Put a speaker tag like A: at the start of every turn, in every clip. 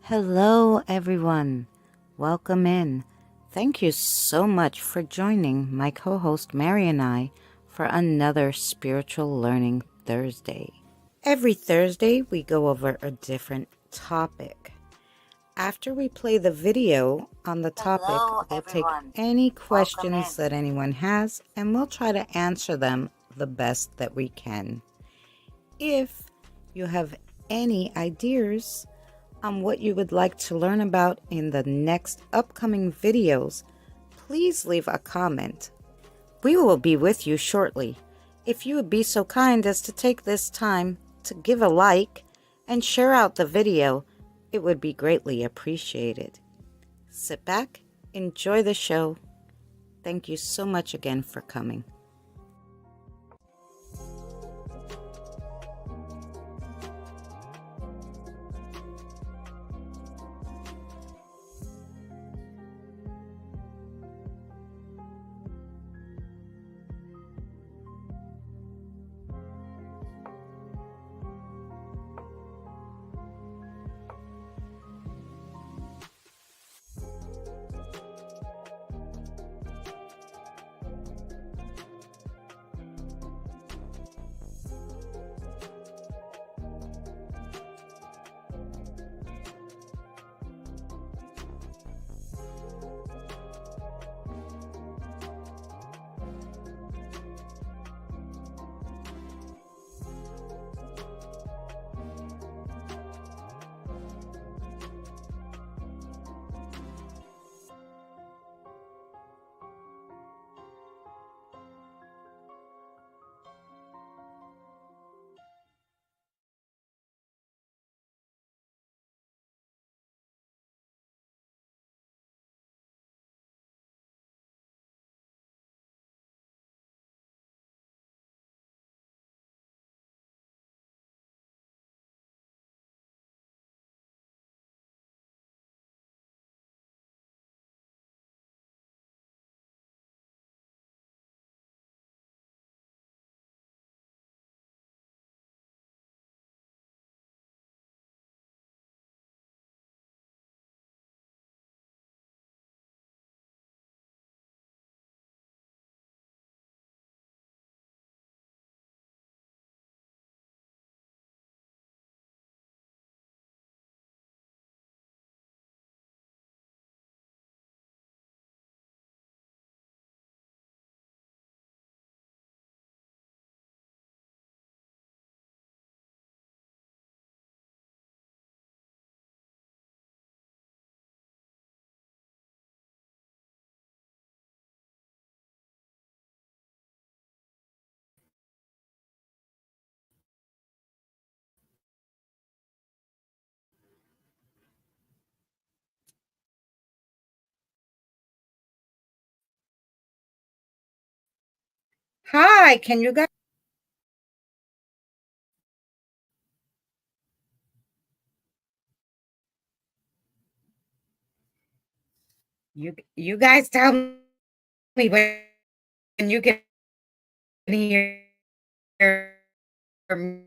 A: Hello, everyone. Welcome in. Thank you so much for joining my co host Mary and I for another Spiritual Learning Thursday. Every Thursday, we go over a different topic. After we play the video on the topic, we'll take any questions that anyone has and we'll try to answer them the best that we can. If you have any ideas on what you would like to learn about in the next upcoming videos, please leave a comment. We will be with you shortly. If you would be so kind as to take this time to give a like and share out the video, it would be greatly appreciated. Sit back, enjoy the show. Thank you so much again for coming. Hi, can you guys you guys tell me when you can hear me?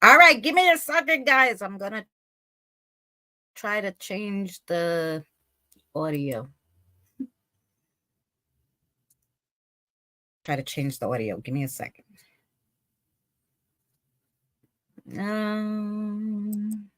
A: All right, give me a second, guys. I'm gonna try to change the audio. Try to change the audio. Give me a second. Um,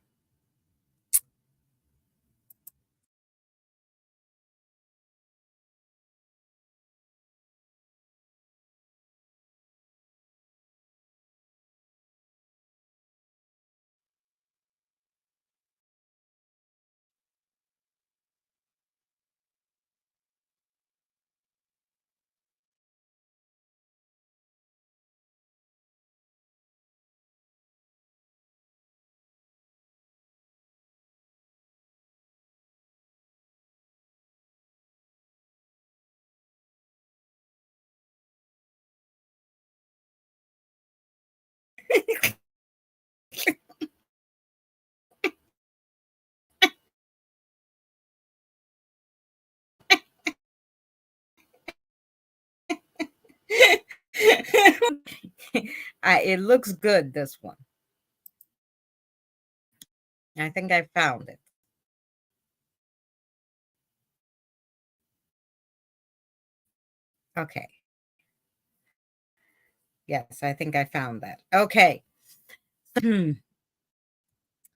A: It looks good, this one. I think I found it. Okay. Yes, I think I found that. Okay.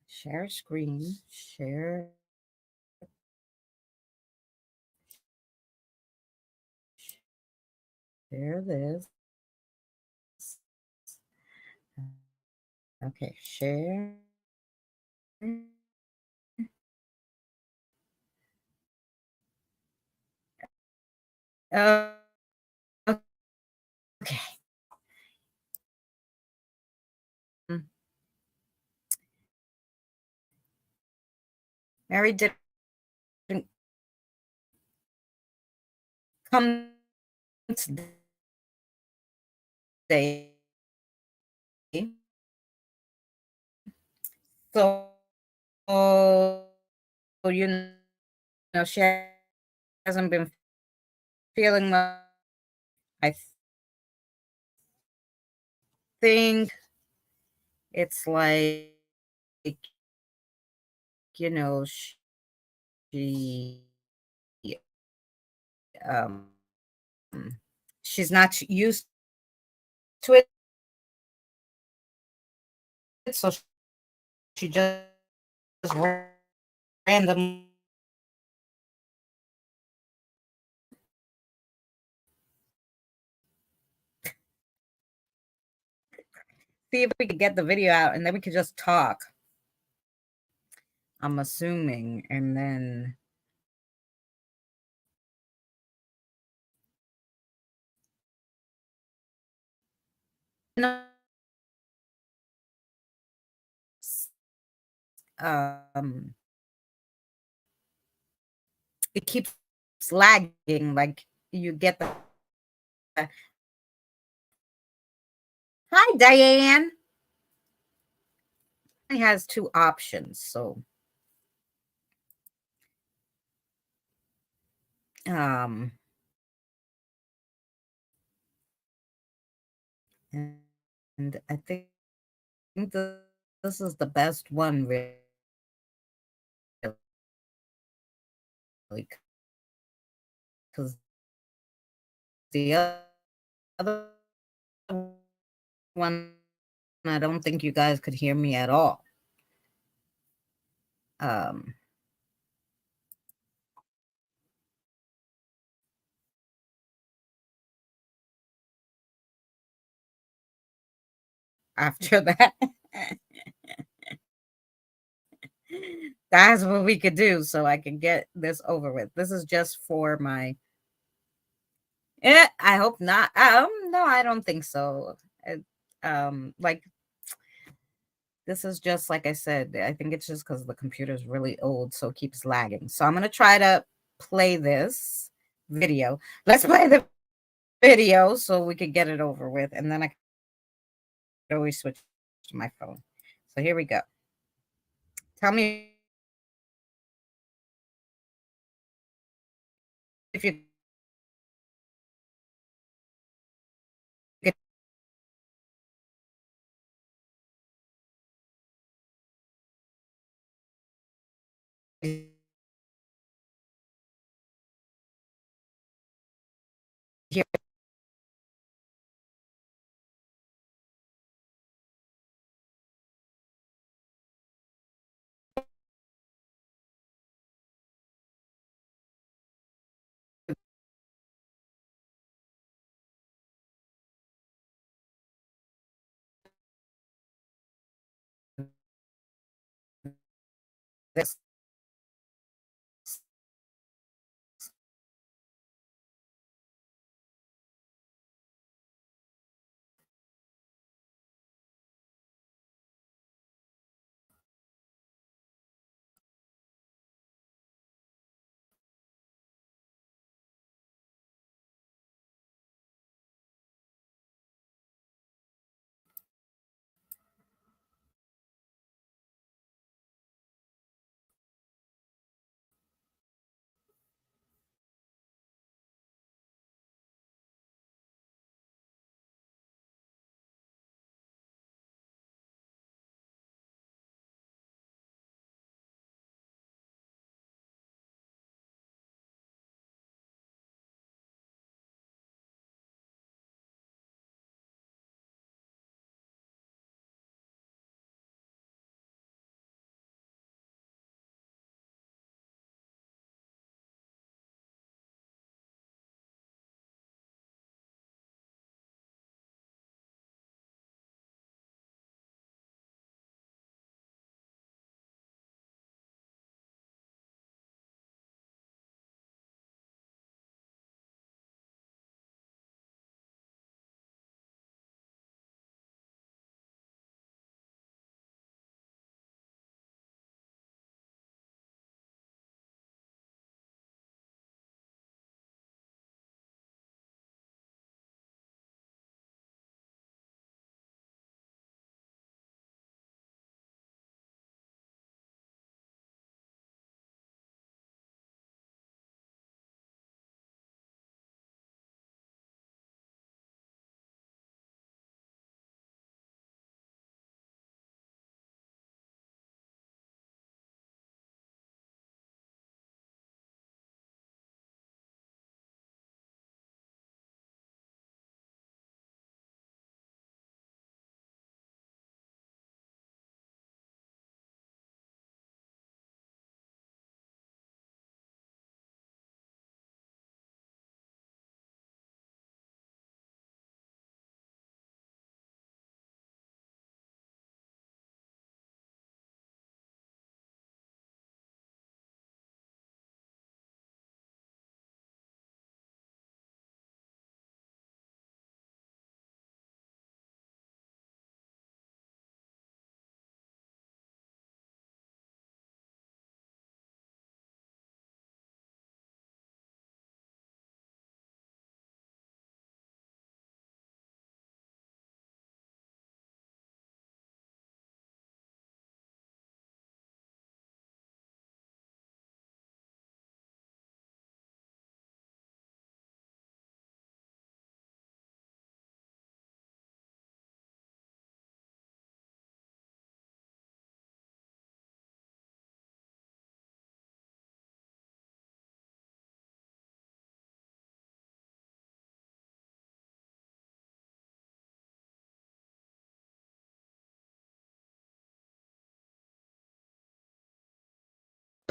A: Share screen, share this. Okay, share. Uh, okay. Mm. Mary didn't come today, so you know she hasn't been feeling well. I think it's like, you know, she um she's not used to it, so she just randomly see if we could get the video out and then we could just talk. I'm assuming, and then no, um it keeps lagging, like you get the hi Diane. It has two options, so um and I think this is the best one, really, because the other one, I don't think you guys could hear me at all. Um, after that, that's what we could do so I can get this over with. This is just for my I hope not. No, I don't think so. Like this is just like I said, I think it's just because the computer is really old, so it keeps lagging. So I'm gonna try to play this video. Let's play the video so we could get it over with, and then I could always switch to my phone. So here we go. Tell me if you could hear this.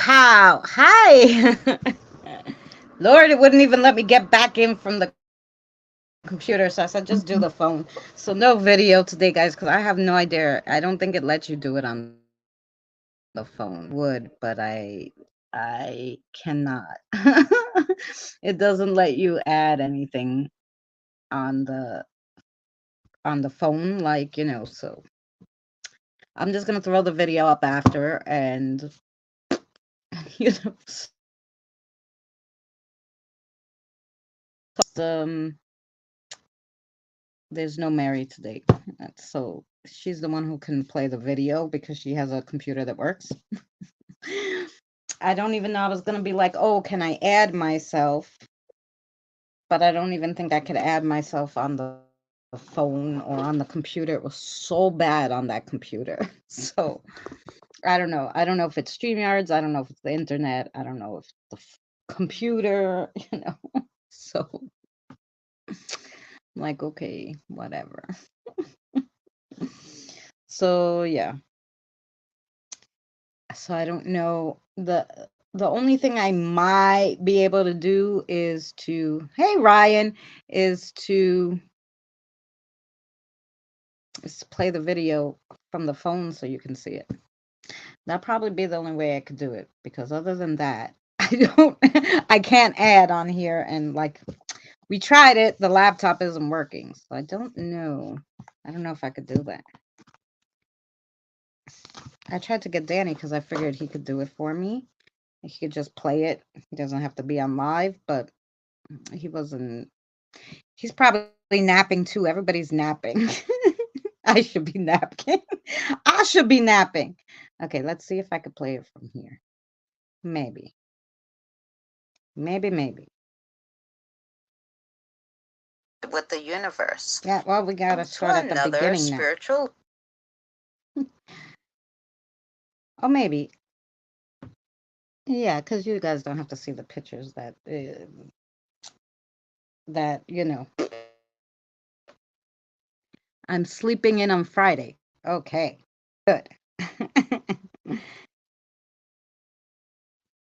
A: How? Hi. Lord, it wouldn't even let me get back in from the computer, so I said just do the phone. So no video today, guys, because I have no idea. I don't think it lets you do it on the phone. I wish it would, but I cannot. It doesn't let you add anything on the phone, like, so I'm just gonna throw the video up after, and there's no Mary today. So she's the one who can play the video because she has a computer that works. I don't even know. I was gonna be like, oh, can I add myself? But I don't even think I could add myself on the phone or on the computer. It was so bad on that computer. So I don't know. I don't know if it's StreamYards. I don't know if it's the internet. I don't know if the computer, So I'm like, okay, whatever. So yeah. So I don't know. The only thing I might be able to do is to, hey Ryan, is to play the video from the phone so you can see it. That'd probably be the only way I could do it, because other than that, I can't add on here, and like we tried it, the laptop isn't working. So I don't know. I don't know if I could do that. I tried to get Danny because I figured he could do it for me. He could just play it. He doesn't have to be on live, but he wasn't. He's probably napping too. Everybody's napping. I should be napping. I should be napping. Okay, let's see if I could play it from here. Maybe. Maybe. With the universe. Yeah, well, we gotta start at the beginning spiritual. Oh, maybe. Yeah, because you guys don't have to see the pictures that I'm sleeping in on Friday. Okay, good.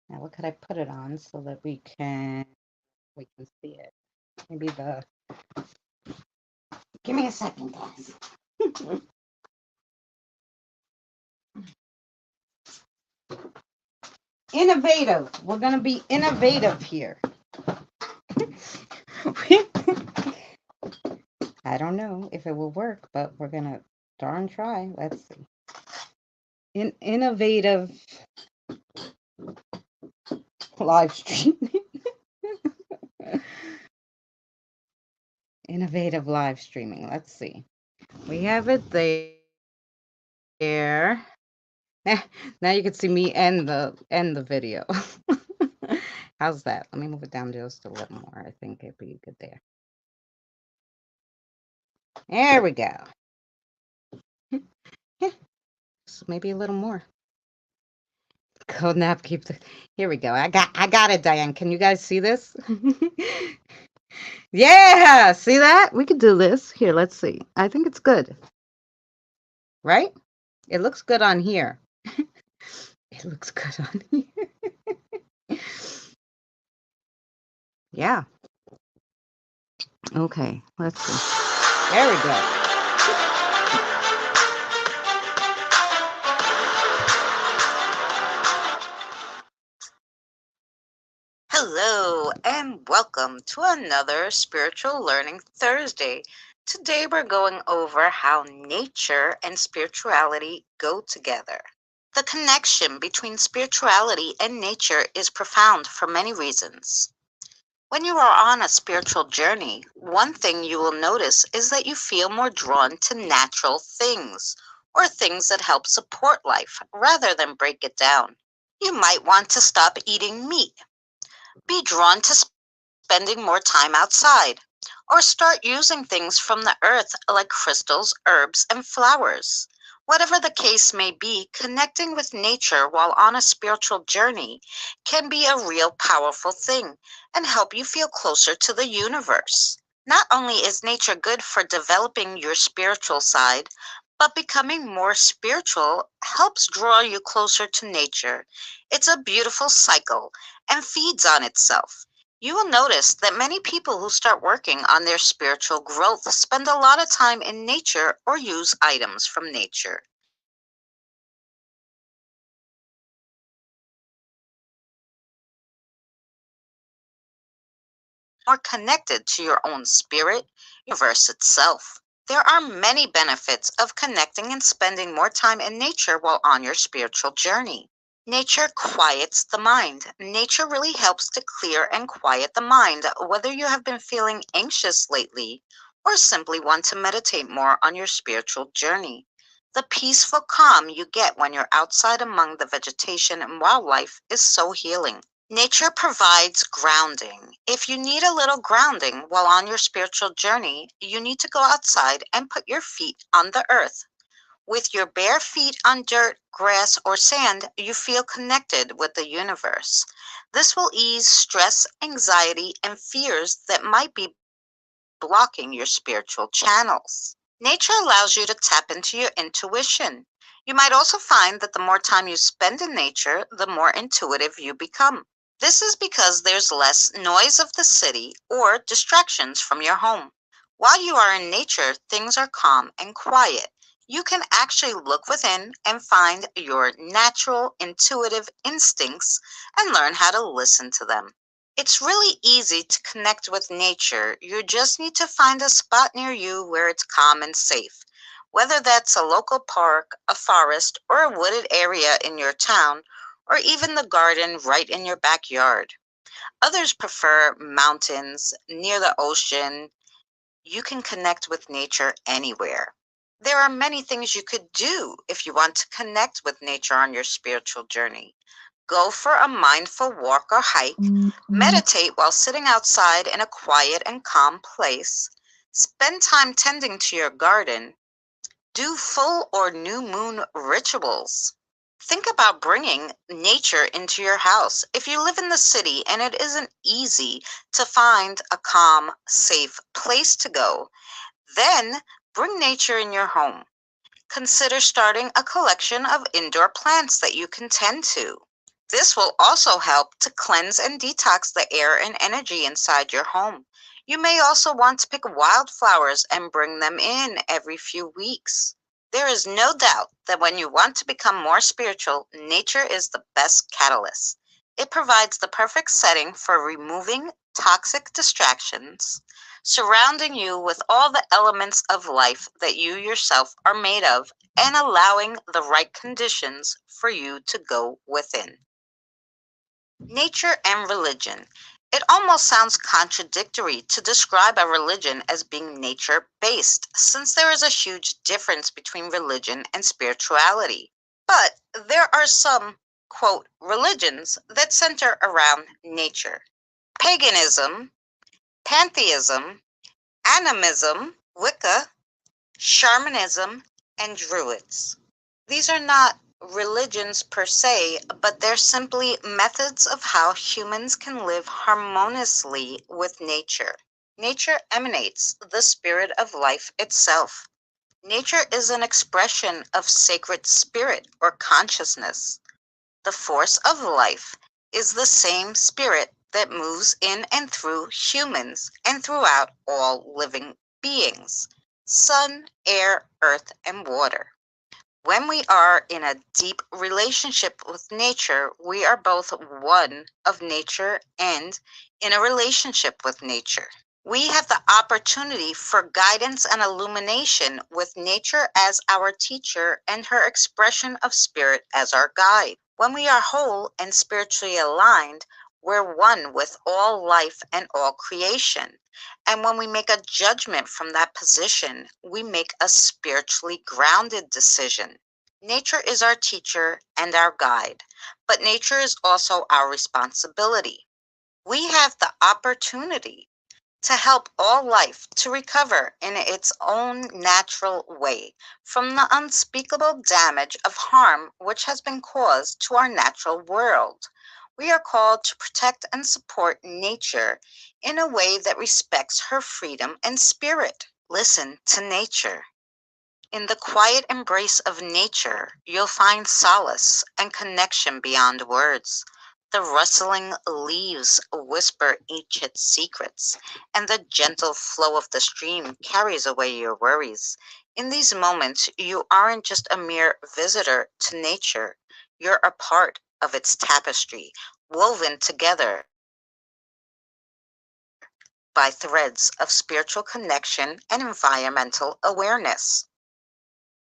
A: Now, what could I put it on so that we can see it? Maybe give me a second, guys. Innovative. We're gonna be innovative here. I don't know if it will work, but we're gonna darn try. Let's see. Innovative live streaming. Innovative live streaming. Let's see. We have it there. Now you can see me end the video. How's that? Let me move it down just a little more. I think it'd be good there. There we go. So maybe a little more. Cold nap keep the. Here we go. I got it, Diane. Can you guys see this? Yeah, see that? We could do this. Here, let's see. I think it's good. Right? It looks good on here. It looks good on here. Yeah. Okay, let's see. There we go. Hello, and welcome to another Spiritual Learning Thursday. Today we're going over how nature and spirituality go together. The connection between spirituality and nature is profound for many reasons. When you are on a spiritual journey, one thing you will notice is that you feel more drawn to natural things, or things that help support life rather than break it down. You might want to stop eating meat, be drawn to spending more time outside, or start using things from the earth like crystals, herbs, and flowers. Whatever the case may be, connecting with nature while on a spiritual journey can be a real powerful thing and help you feel closer to the universe. Not only is nature good for developing your spiritual side, But becoming more spiritual helps draw you closer to nature. It's a beautiful cycle and feeds on itself. You will notice that many people who start working on their spiritual growth spend a lot of time in nature or use items from nature. More connected to your own spirit, universe itself. There are many benefits of connecting and spending more time in nature while on your spiritual journey. Nature quiets the mind. Nature really helps to clear and quiet the mind, whether you have been feeling anxious lately or simply want to meditate more on your spiritual journey. The peaceful calm you get when you're outside among the vegetation and wildlife is so healing. Nature provides grounding. If you need a little grounding while on your spiritual journey, you need to go outside and put your feet on the earth. With your bare feet on dirt, grass, or sand, you feel connected with the universe. This will ease stress, anxiety, and fears that might be blocking your spiritual channels. Nature allows you to tap into your intuition. You might also find that the more time you spend in nature, the more intuitive you become. This is because there's less noise of the city or distractions from your home. While you are in nature, things are calm and quiet. You can actually look within and find your natural intuitive instincts and learn how to listen to them. It's really easy to connect with nature. You just need to find a spot near you where it's calm and safe. Whether that's a local park, a forest, or a wooded area in your town, or even the garden right in your backyard. Others prefer mountains, near the ocean. You can connect with nature anywhere. There are many things you could do if you want to connect with nature on your spiritual journey. Go for a mindful walk or hike, meditate while sitting outside in a quiet and calm place, spend time tending to your garden, do full or new moon rituals. Think about bringing nature into your house. If you live in the city and it isn't easy to find a calm, safe place to go, then bring nature in your home. Consider starting a collection of indoor plants that you can tend to. This will also help to cleanse and detox the air and energy inside your home. You may also want to pick wildflowers and bring them in every few weeks. There is no doubt that when you want to become more spiritual, nature is the best catalyst. It provides the perfect setting for removing toxic distractions, surrounding you with all the elements of life that you yourself are made of, and allowing the right conditions for you to go within. Nature and religion. It almost sounds contradictory to describe a religion as being nature based, since there is a huge difference between religion and spirituality. But there are some, quote, religions that center around nature. Paganism, pantheism, animism, Wicca, shamanism, and druids. These are not religions per se, but they're simply methods of how humans can live harmoniously with nature. Nature emanates the spirit of life itself. Nature is an expression of sacred spirit or consciousness. The force of life is the same spirit that moves in and through humans and throughout all living beings: sun, air, earth, and water. When we are in a deep relationship with nature, we are both one of nature and in a relationship with nature. We have the opportunity for guidance and illumination with nature as our teacher and her expression of spirit as our guide. When we are whole and spiritually aligned, we're one with all life and all creation. And when we make a judgment from that position, we make a spiritually grounded decision. Nature is our teacher and our guide, but nature is also our responsibility. We have the opportunity to help all life to recover in its own natural way from the unspeakable damage of harm which has been caused to our natural world. We are called to protect and support nature in a way that respects her freedom and spirit. Listen to nature. In the quiet embrace of nature, you'll find solace and connection beyond words. The rustling leaves whisper each its secrets, and the gentle flow of the stream carries away your worries. In these moments, you aren't just a mere visitor to nature, you're a part of its tapestry, woven together by threads of spiritual connection and environmental awareness.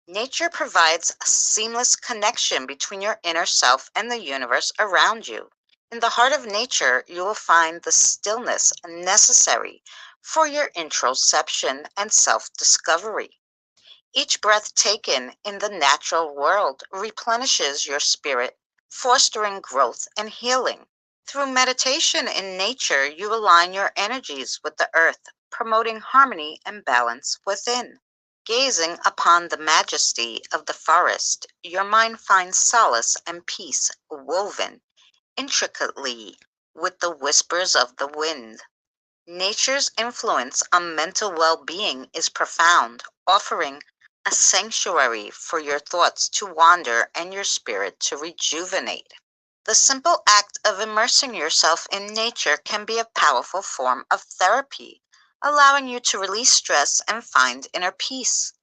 A: Nature provides a seamless connection between your inner self and the universe around you. In the heart of nature, you will find the stillness necessary for your introspection and self discovery. Each breath taken in the natural world replenishes your spirit, fostering growth and healing. Through meditation in nature, you align your energies with the earth, promoting harmony and balance within. Gazing upon the majesty of the forest, your mind finds solace and peace woven intricately with the whispers of the wind. Nature's influence on mental well being is profound, offering a sanctuary for your thoughts to wander and your spirit to rejuvenate. The simple act of immersing yourself in nature can be a powerful form of therapy, allowing you to release stress and find inner peace.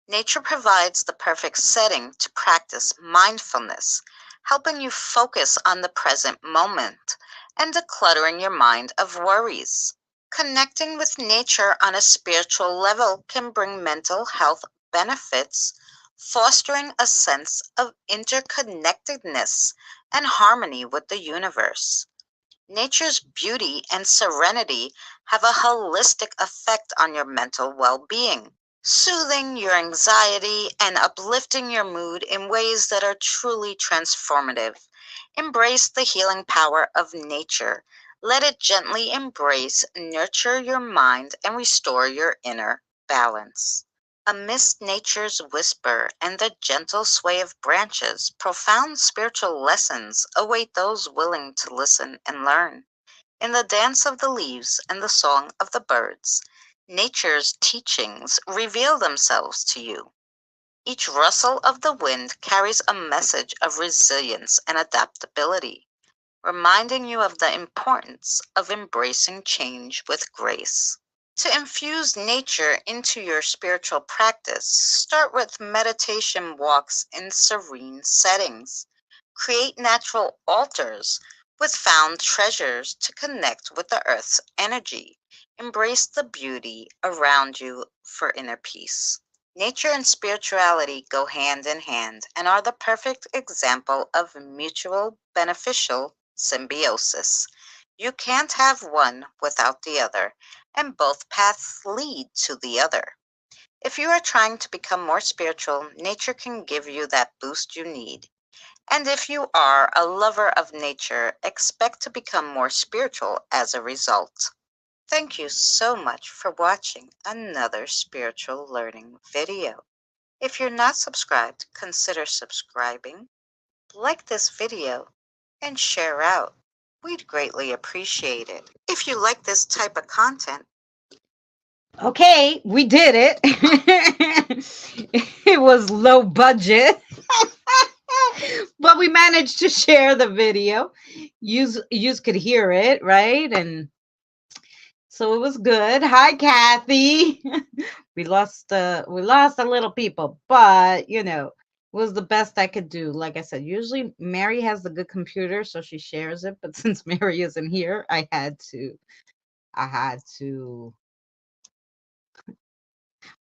A: Nature provides the perfect setting to practice mindfulness, helping you focus on the present moment and decluttering your mind of worries. Connecting with nature on a spiritual level can bring mental health benefits, fostering a sense of interconnectedness and harmony with the universe. Nature's beauty and serenity have a holistic effect on your mental well being, soothing your anxiety and uplifting your mood in ways that are truly transformative. Embrace the healing power of nature. Let it gently embrace, nurture your mind, and restore your inner balance. Amidst nature's whisper and the gentle sway of branches, profound spiritual lessons await those willing to listen and learn. In the dance of the leaves and the song of the birds, nature's teachings reveal themselves to you. Each rustle of the wind carries a message of resilience and adaptability, reminding you of the importance of embracing change with grace. To infuse nature into your spiritual practice, start with meditation walks in serene settings. Create natural altars with found treasures to connect with the earth's energy. Embrace the beauty around you for inner peace. Nature and spirituality go hand in hand and are the perfect example of mutual beneficial symbiosis. You can't have one without the other, and both paths lead to the other. If you are trying to become more spiritual, nature can give you that boost you need. And if you are a lover of nature, expect to become more spiritual as a result. Thank you so much for watching another spiritual learning video. If you're not subscribed, consider subscribing, like this video, and share out. We'd greatly appreciate it. If you like this type of content, okay, we did it. It was low budget, but we managed to share the video. You could hear it, right? And so it was good. Hi, Kathy. We lost a little people, but it was the best I could do. Like I said, usually Mary has the good computer, so she shares it. But since Mary isn't here, I had to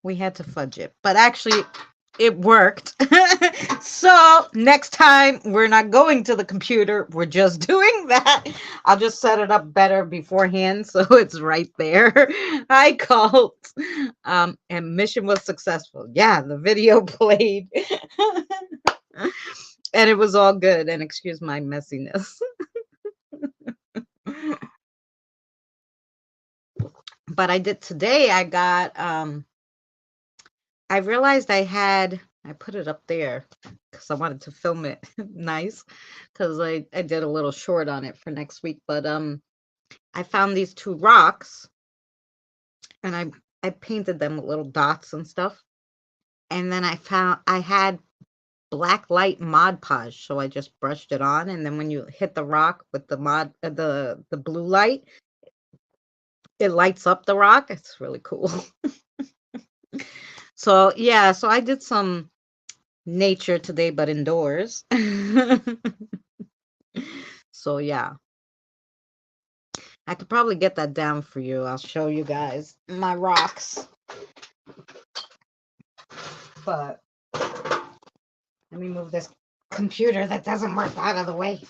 A: we had to fudge it. But actually, it worked. So next time, we're not going to the computer. We're just doing that. I'll just set it up better beforehand so it's right there. I called. And mission was successful. Yeah, the video played. And it was all good. And excuse my messiness. But I did today. I realized I put it up there because I wanted to film it nice because I did a little short on it for next week. But I found these two rocks and I painted them with little dots and stuff. And then I had black light Mod Podge, so I just brushed it on, and then when you hit the rock with the the blue light, it lights up the rock. It's really cool. So yeah, so I did some nature today, but indoors. So yeah, I could probably get that down for you. I'll show you guys my rocks. But let me move this computer that doesn't work out of the way.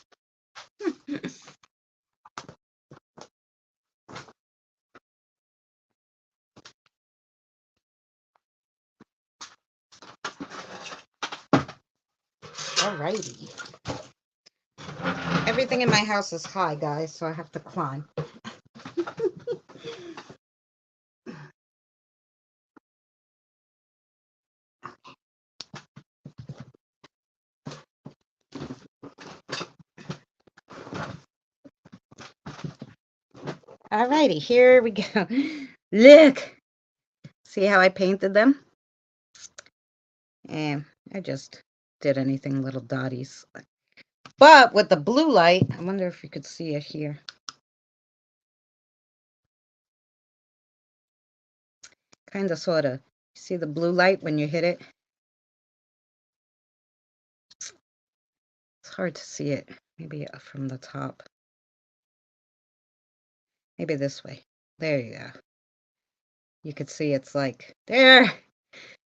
A: Alrighty. Everything in my house is high, guys, so I have to climb. Alrighty, here we go. Look! See how I painted them? And I just did anything little dotties. But with the blue light, I wonder if you could see it here. Kind of, sort of. See the blue light when you hit it? It's hard to see it. Maybe from the top. Maybe this way. There you go. You could see it's like, there!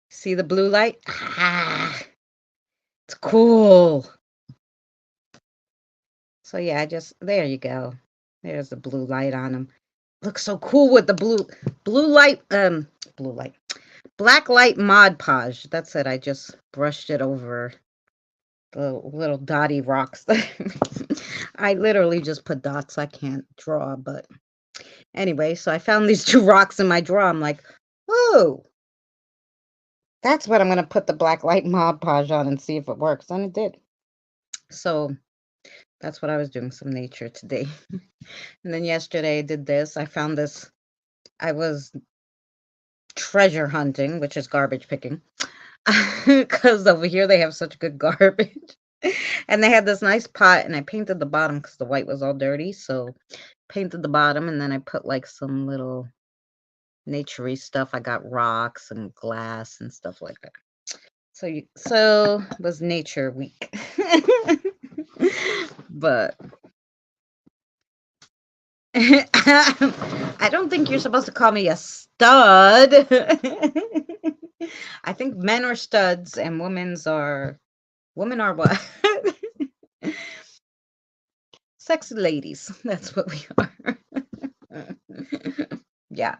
A: See the blue light? Ah! It's cool! So yeah, there you go. There's the blue light on them. Looks so cool with the black light Mod Podge. That's it. I just brushed it over the little dotty rocks. I literally just put dots. I can't draw, but anyway, so I found these two rocks in my drawer. I'm like, oh, that's what I'm going to put the black light Mod Podge on and see if it works. And it did. So that's what I was doing, some nature today. And then yesterday I did this. I found this. I was treasure hunting, which is garbage picking, because over here they have such good garbage. And they had this nice pot, and I painted the bottom because the white was all dirty. So painted the bottom, and then I put like some little naturey stuff. I got rocks and glass and stuff like that. So it was nature week. But I don't think you're supposed to call me a stud. I think men are studs and women are what? Sexy ladies. That's what we are. Yeah.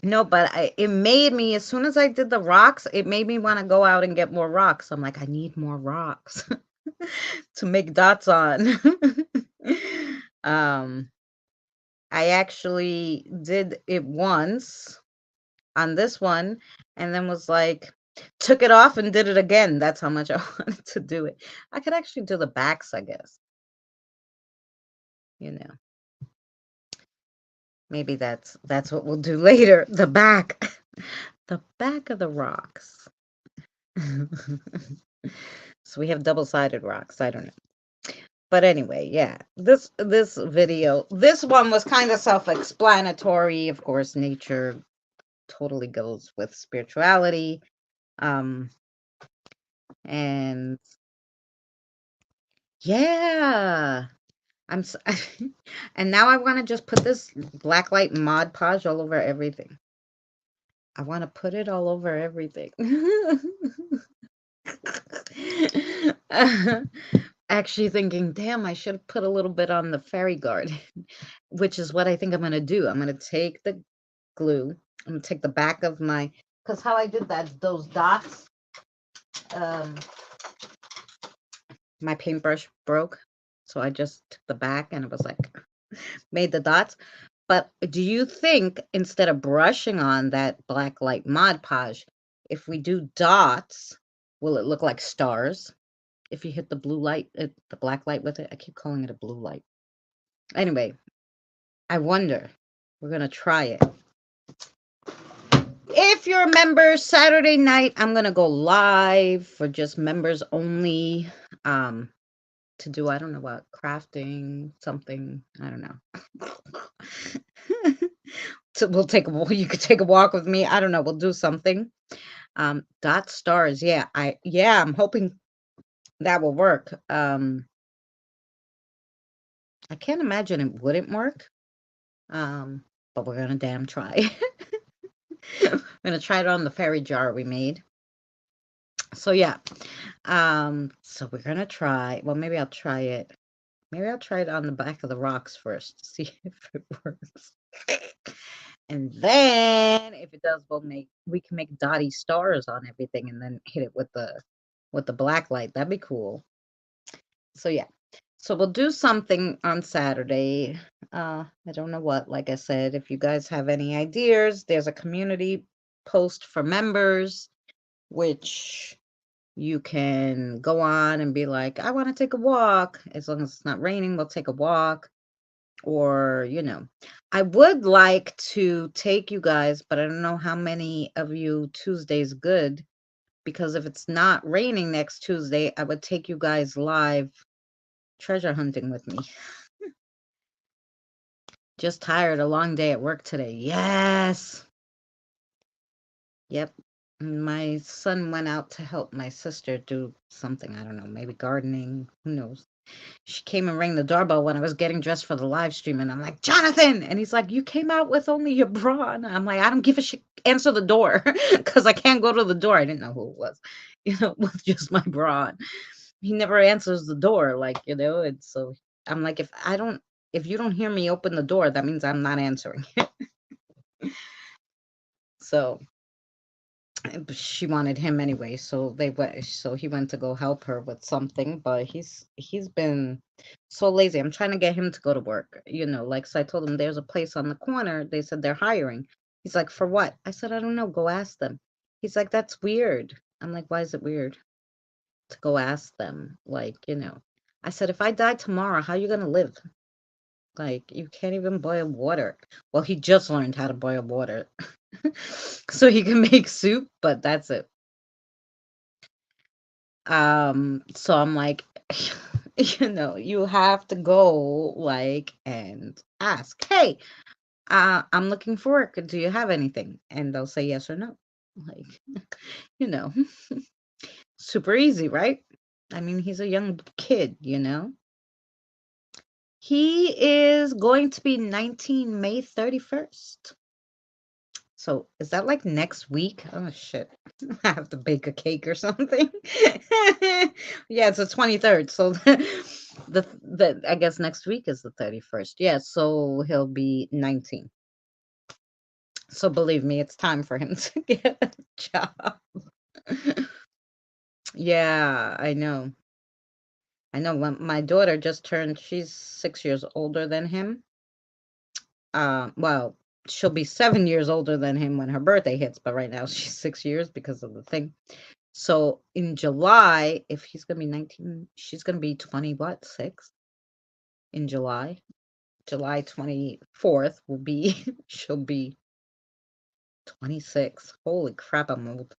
A: No, but it made me, as soon as I did the rocks, it made me want to go out and get more rocks. I'm like, I need more rocks to make dots on. I actually did it once on this one and then was like, took it off and did it again. That's how much I wanted to do it. I could actually do the backs, I guess. You know, maybe that's what we'll do later. The back of the rocks. So we have double-sided rocks. I don't know. But anyway, yeah, this video, this one was kind of self-explanatory. Of course, nature totally goes with spirituality. And yeah, and now I want to just put this black light Mod Podge all over everything. I want to put it all over everything. Actually thinking, damn, I should have put a little bit on the fairy garden, which is what I think I'm going to do. I'm going to take the glue. I'm going to take the back of because how I did those dots, my paintbrush broke. So I just took the back and it was like, made the dots. But do you think instead of brushing on that black light Mod Podge, if we do dots, will it look like stars? If you hit the blue light, the black light with it. I keep calling it a blue light. Anyway, I wonder. We're going to try it. If you're a member, Saturday night, I'm going to go live for just members only. To do, I don't know what, crafting, something, I don't know. So we'll take you could take a walk with me. I don't know. We'll do something. Dot stars. Yeah, I'm hoping that will work. I can't imagine it wouldn't work. But we're gonna damn try. I'm gonna try it on the fairy jar we made. So yeah. So we're gonna try. Well, maybe I'll try it. Maybe I'll try it on the back of the rocks first to see if it works. And then if it does, we can make dotty stars on everything and then hit it with the black light. That'd be cool. So yeah. So we'll do something on Saturday. I don't know what, like I said, if you guys have any ideas, there's a community post for members, which you can go on and be like, I want to take a walk. As long as it's not raining, we'll take a walk. Or, I would like to take you guys, but I don't know how many of you Tuesday's good, because if it's not raining next Tuesday, I would take you guys live treasure hunting with me. Just tired, a long day at work today. Yes. Yep. My son went out to help my sister do something. I don't know, maybe gardening. Who knows? She came and rang the doorbell when I was getting dressed for the live stream, and I'm like, Jonathan! And he's like, you came out with only your bra on. I'm like, I don't give a shit. Answer the door, because I can't go to the door. I didn't know who it was, with just my bra on. He never answers the door, and so I'm like, if you don't hear me open the door, that means I'm not answering. So she wanted him anyway, so he went to go help her with something, but he's been so lazy. I'm trying to get him to go to work, so I told him there's a place on the corner. They said they're hiring. He's like, for what? I said, I don't know, go ask them. He's like, that's weird. I'm like, why is it weird to go ask them? I said, if I die tomorrow, how are you gonna live? You can't even boil water. Well, he just learned how to boil water. So he can make soup, but that's it. So I'm like, you have to go and ask, hey, I'm looking for work. Do you have anything? And they'll say yes or no. You know, super easy, right? I mean, he's a young kid, He is going to be 19 May 31st. So is that next week? Oh shit. I have to bake a cake or something. Yeah, it's the 23rd. So the I guess next week is the 31st. Yeah, so he'll be 19. So believe me, it's time for him to get a job. Yeah, I know. When my daughter just turned, she's 6 years older than him. Well, she'll be 7 years older than him when her birthday hits, but right now she's 6 years because of the thing. So in July, if he's gonna be 19, she's gonna be 20, what, 6? In July. July 24th she'll be 26. Holy crap, I'm old.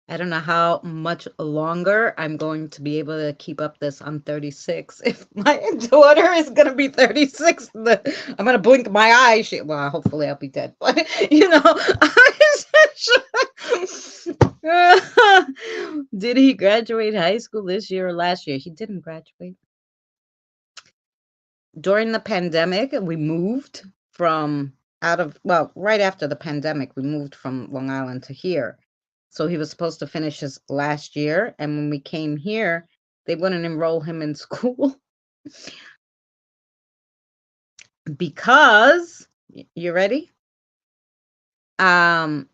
A: I don't know how much longer I'm going to be able to keep up this. I'm 36. If my daughter is going to be 36, I'm going to blink my eye. Well, hopefully I'll be dead. But, did he graduate high school this year or last year? He didn't graduate. During the pandemic, we moved right after the pandemic, we moved from Long Island to here. So he was supposed to finish his last year, and when we came here, they wouldn't enroll him in school because, you ready? Am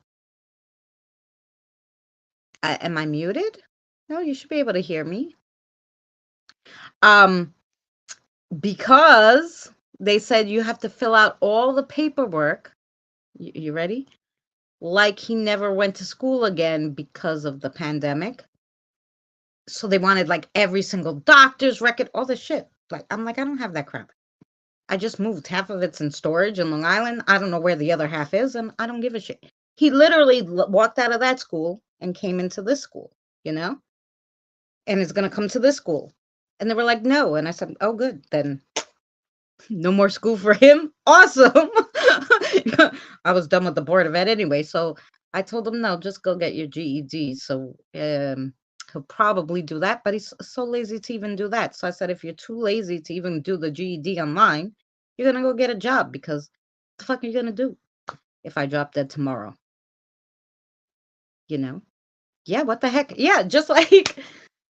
A: I muted? No, you should be able to hear me. Because they said you have to fill out all the paperwork. You ready? Like he never went to school again because of the pandemic. So they wanted every single doctor's record, all this shit. I'm like, I don't have that crap. I just moved. Half of it's in storage in Long Island. I don't know where the other half is, and I don't give a shit. He literally walked out of that school and came into this school, you know, and is going to come to this school. And they were like, no. And I said, oh, good. Then no more school for him. Awesome. I was done with the Board of Ed anyway. So I told him, no, just go get your GED. So he'll probably do that, but he's so lazy to even do that. So I said, if you're too lazy to even do the GED online, you're going to go get a job, because what the fuck are you going to do if I drop dead tomorrow? You know? Yeah, what the heck? Yeah, just like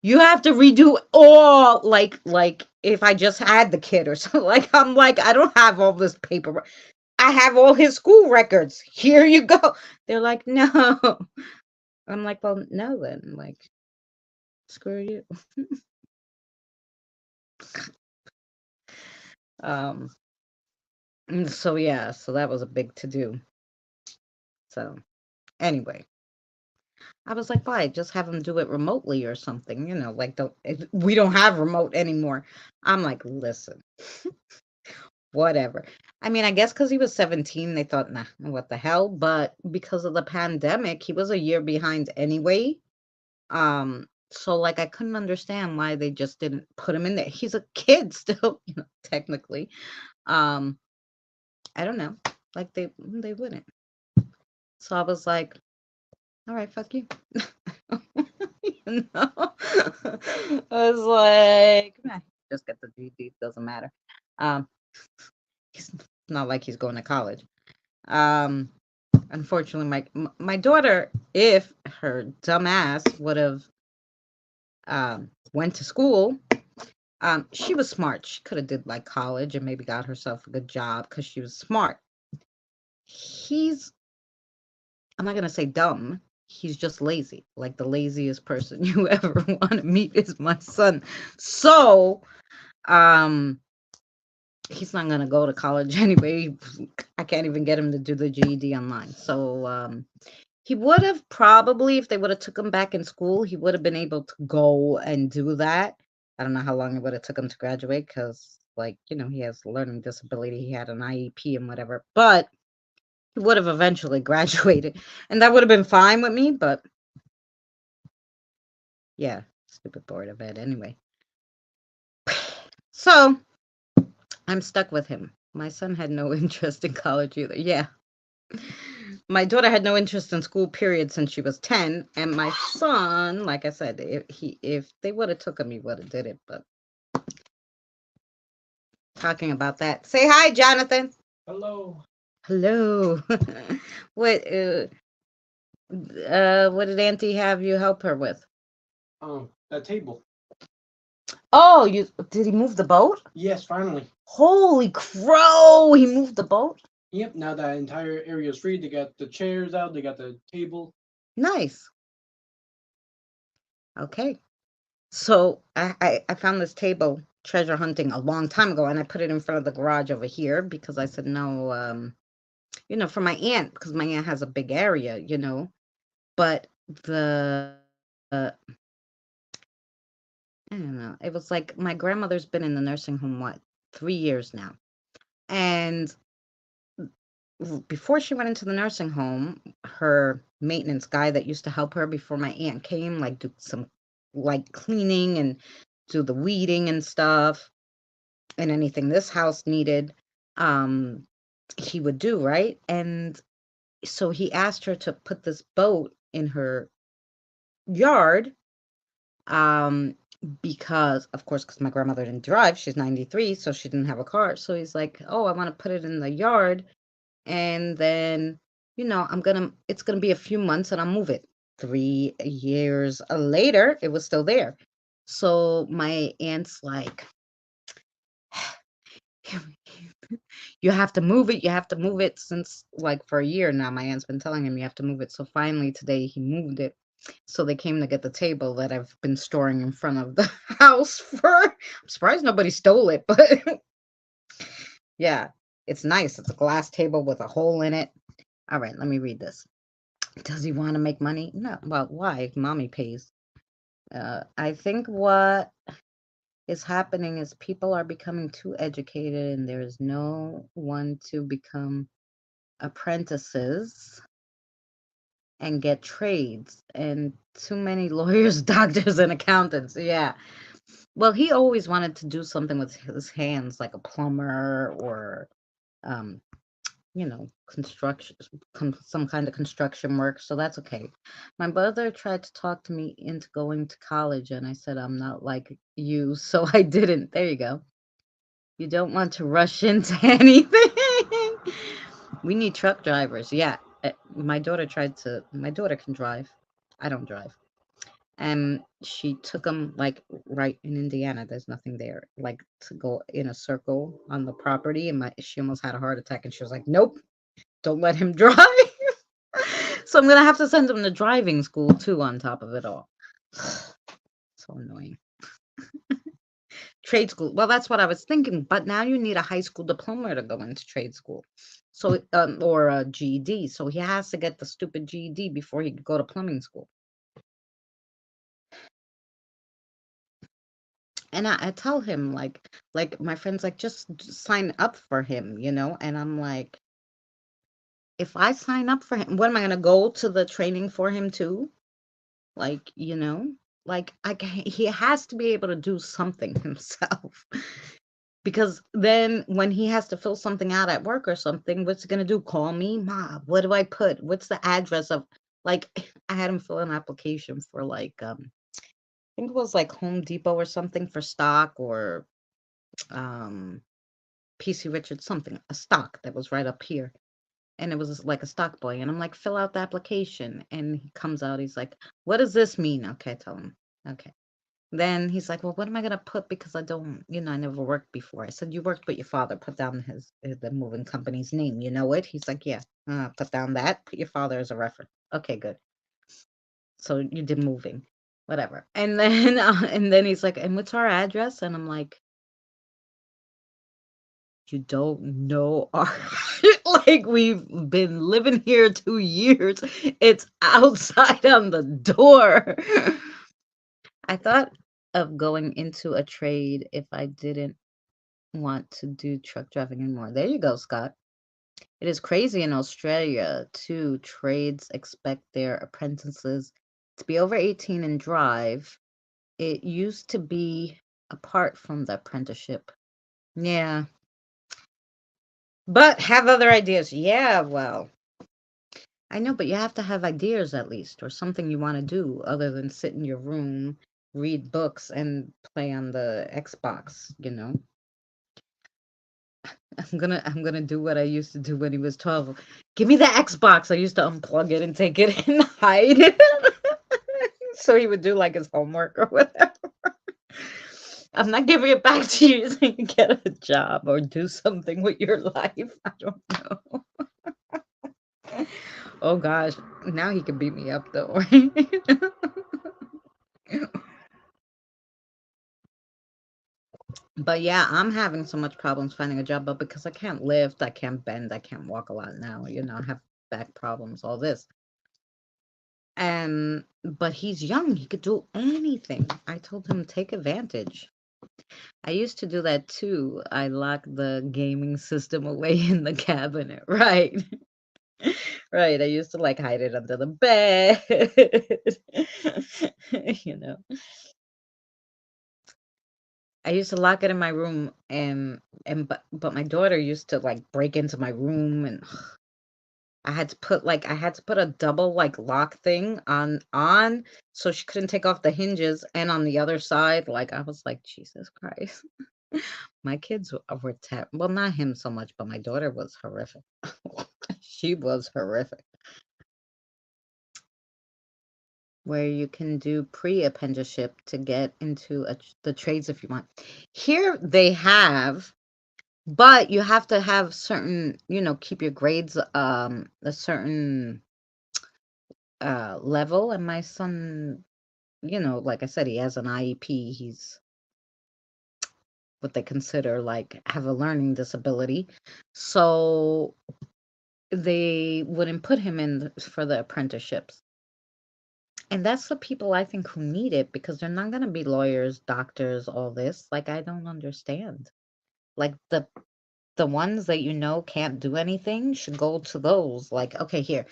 A: you have to redo all, like if I just had the kid or something. Like, I'm like, I don't have all this paper. I have all his school records. Here you go. They're like, no. I'm like, well, no, then, like, screw you. um so yeah, so that was a big to do. So anyway, I was like, why? Just have him do it remotely or something, like, we don't have remote anymore. I'm like, listen, whatever. I mean, I guess because he was 17, they thought, nah, what the hell? But because of the pandemic, he was a year behind anyway. So, like, I couldn't understand why they just didn't put him in there. He's a kid still, technically. Um, I don't know. Like, they wouldn't. So I was like, all right, fuck you. I was like, nah, just get the GD, doesn't matter. Um, it's not like he's going to college. Um, Unfortunately, my daughter, if her dumb ass would have went to school, she was smart. She could have did like college and maybe got herself a good job because she was smart. I'm not gonna say dumb. He's just lazy. Like, the laziest person you ever want to meet is my son. So, um, he's not gonna go to college anyway. I can't even get him to do the GED online. So, he would have probably, if they would have took him back in school, he would have been able to go and do that. I don't know how long it would have took him to graduate because, like, he has a learning disability. He had an IEP and whatever, but he would have eventually graduated, and that would have been fine with me. But yeah, stupid Board of Ed anyway. So I'm stuck with him. My son had no interest in college either. Yeah. My daughter had no interest in school, period, since she was 10. And my son, like I said, if they would have took him, he would have did it. But talking about that, say hi, Jonathan.
B: Hello.
A: Hello. What what did Auntie have you help her with?
B: That table.
A: Oh, you did he move the boat?
B: Yes, finally.
A: Holy crow, he moved the boat?
B: Yep, now that entire area is free. They got the chairs out, they got the table.
A: Nice. Okay. So I found this table treasure hunting a long time ago, and I put it in front of the garage over here because I said no, for my aunt, because my aunt has a big area, but the I don't know. It was like my grandmother's been in the nursing home, what, 3 years now. And before she went into the nursing home, her maintenance guy that used to help her before my aunt came, like, do some, like, cleaning and do the weeding and stuff, and anything this house needed, um, he would do, right? And so he asked her to put this boat in her yard, um, because, of course, because my grandmother didn't drive, she's 93, so she didn't have a car. So he's like, oh, I want to put it in the yard, and then, it's gonna be a few months and I'll move it. 3 years later, it was still there. So my aunt's like, you have to move it. You have to move it, since, like, for a year now. My aunt's been telling him you have to move it. So finally today he moved it. So they came to get the table that I've been storing in front of the house for. I'm surprised nobody stole it, but yeah, it's nice. It's a glass table with a hole in it. All right, let me read this. Does he want to make money? No. Well, why? Mommy pays. I think what is happening is people are becoming too educated and there is no one to become apprentices and get trades, and too many lawyers, doctors, and accountants. Yeah. Well, he always wanted to do something with his hands, like a plumber or, um, construction, some kind of construction work. So that's okay. My brother tried to talk to me into going to college, and I said, I'm not like you. So I didn't. There you go. You don't want to rush into anything. We need truck drivers. Yeah. My daughter can drive. I don't drive. And she took him like right in Indiana. There's nothing there, like to go in a circle on the property. And she almost had a heart attack. And she was like, "Nope, don't let him drive." So I'm gonna have to send him to driving school too. On top of it all, so annoying. Trade school. Well, that's what I was thinking. But now you need a high school diploma to go into trade school. So, or a GED. So he has to get the stupid GED before he could go to plumbing school. And I tell him like my friends like just sign up for him, and I'm like, if I sign up for him, what am I gonna go to the training for him too? Like, like he has to be able to do something himself. Because then when he has to fill something out at work or something, what's he gonna do? Call me? Ma, what do I put? What's the address of, like, I had him fill an application for like I think it was like Home Depot or something for stock, or um PC Richards, something, a stock that was right up here. And it was like a stock boy. And I'm like, fill out the application. And he comes out, he's like, what does this mean? Okay, tell him. Okay. Then he's like, well, what am I gonna put? Because I don't, I never worked before. I said, you worked with your father. Put down the moving company's name. You know it? He's like, yeah. Put down that. Put your father as a reference. Okay, good. So you did moving, whatever. And then he's like, and what's our address? And I'm like, you don't know our like, we've been living here 2 years. It's outside on the door. I thought of going into a trade if I didn't want to do truck driving anymore. There you go, Scott. It is crazy in Australia too. Trades expect their apprentices to be over 18 and drive. It used to be apart from the apprenticeship. Yeah. But have other ideas. Yeah, well, I know, but you have to have ideas at least, or something you want to do other than sit in your room, read books, and play on the Xbox. I'm gonna do what I used to do when he was 12. Give me the Xbox. I used to unplug it and take it and hide it. So he would do like his homework or whatever. I'm not giving it back to you so you can get a job or do something with your life. I don't know. Oh gosh, now he can beat me up though. But yeah, I'm having so much problems finding a job, but because I can't lift, I can't bend, I can't walk a lot now, I have back problems, all this. And but he's young, he could do anything. I told him take advantage. I used to do that too. I locked the gaming system away in the cabinet, right? Right. I used to like hide it under the bed. you know. I used to lock it in my room, but my daughter used to like break into my room, and I had to put a double like lock thing on so she couldn't take off the hinges, and on the other side, like, I was like, Jesus Christ. My kids were well, not him so much, but my daughter was horrific. She was horrific. Where you can do pre-apprenticeship to get into the trades if you want. Here they have, but you have to have certain, keep your grades a certain level. And my son, like I said, he has an IEP. He's what they consider like have a learning disability. So they wouldn't put him in for the apprenticeships. And that's the people I think who need it because they're not going to be lawyers, doctors, all this. Like, I don't understand. Like, the ones that can't do anything should go to those. Like, okay, here,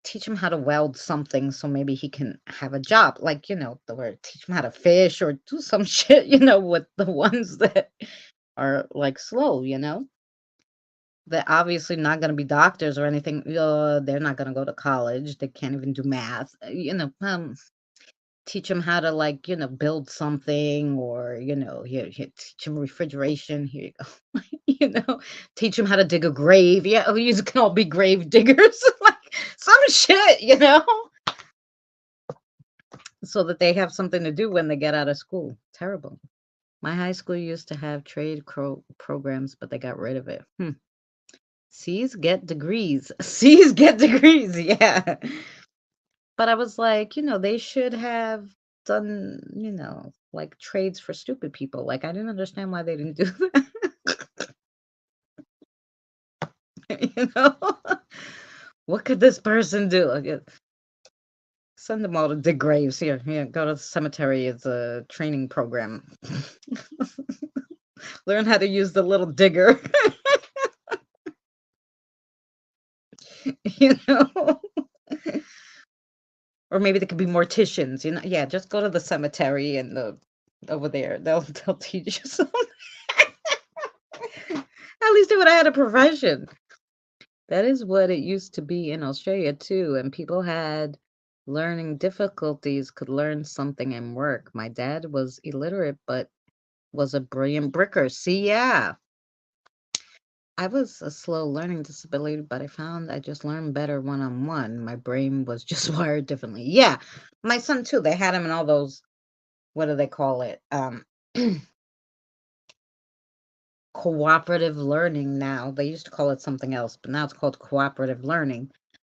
A: teach him how to weld something so maybe he can have a job. Like, the word teach him how to fish or do some shit, with the ones that are like slow, They're obviously not going to be doctors or anything. They're not going to go to college. They can't even do math. Teach them how to like, build something or, here, teach them refrigeration. Here you go. Teach them how to dig a grave. Yeah, oh, you can all be grave diggers. Like some shit, so that they have something to do when they get out of school. Terrible. My high school used to have trade programs, but they got rid of it. C's get degrees. C's get degrees. Yeah. But I was like, they should have done, like trades for stupid people. Like, I didn't understand why they didn't do that. you know? What could this person do? Send them all to dig graves. Here, go to the cemetery. It's a training program. Learn how to use the little digger. you know? Or maybe they could be morticians, Yeah, just go to the cemetery and over there. They'll teach you something. At least they would have had a profession. That is what it used to be in Australia too, and people had learning difficulties, could learn something and work. My dad was illiterate, but was a brilliant bricker. See, yeah. I was a slow learning disability, but I found I just learned better one-on-one. My brain was just wired differently. Yeah. My son too. They had him in all those, what do they call it? Cooperative learning now. They used to call it something else, but now it's called cooperative learning.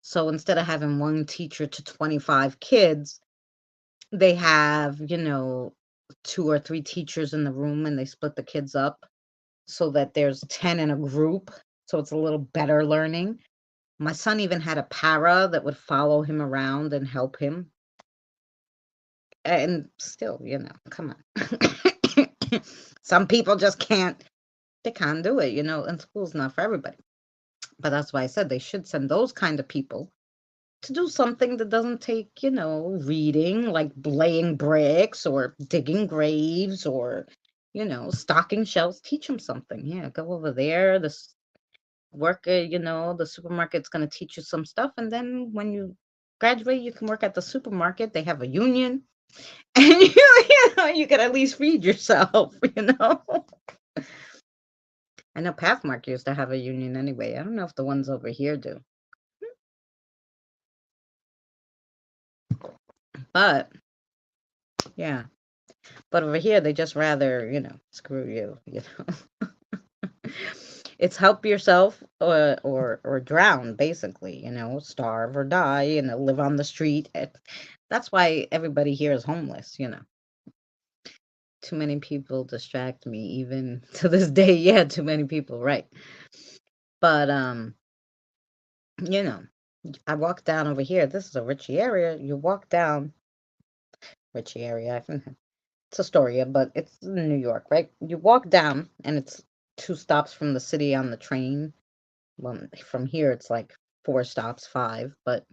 A: So instead of having one teacher to 25 kids, they have, 2 or 3 teachers in the room and they split the kids up so that there's 10 in a group. So it's a little better learning. My son even had a para that would follow him around and help him. And still, come on. Some people just can't, they can't do it, and school's not for everybody. But that's why I said they should send those kind of people to do something that doesn't take, reading, like laying bricks or digging graves or, stocking shelves. Teach them something. Yeah, go over there. This work, the supermarket's going to teach you some stuff. And then when you graduate, you can work at the supermarket. They have a union. And you can at least feed yourself, I know Pathmark used to have a union anyway. I don't know if the ones over here do. But yeah. But over here they just rather, screw you, It's help yourself or drown, basically, starve or die, live on the street. That's why everybody here is homeless, Too many people distract me even to this day. Yeah, too many people, right. But I walk down over here. This is a Richie area. You walk down Richie area. It's Astoria, but it's in New York, right? You walk down and it's 2 stops from the city on the train. Well, from here it's like 4 stops, 5, but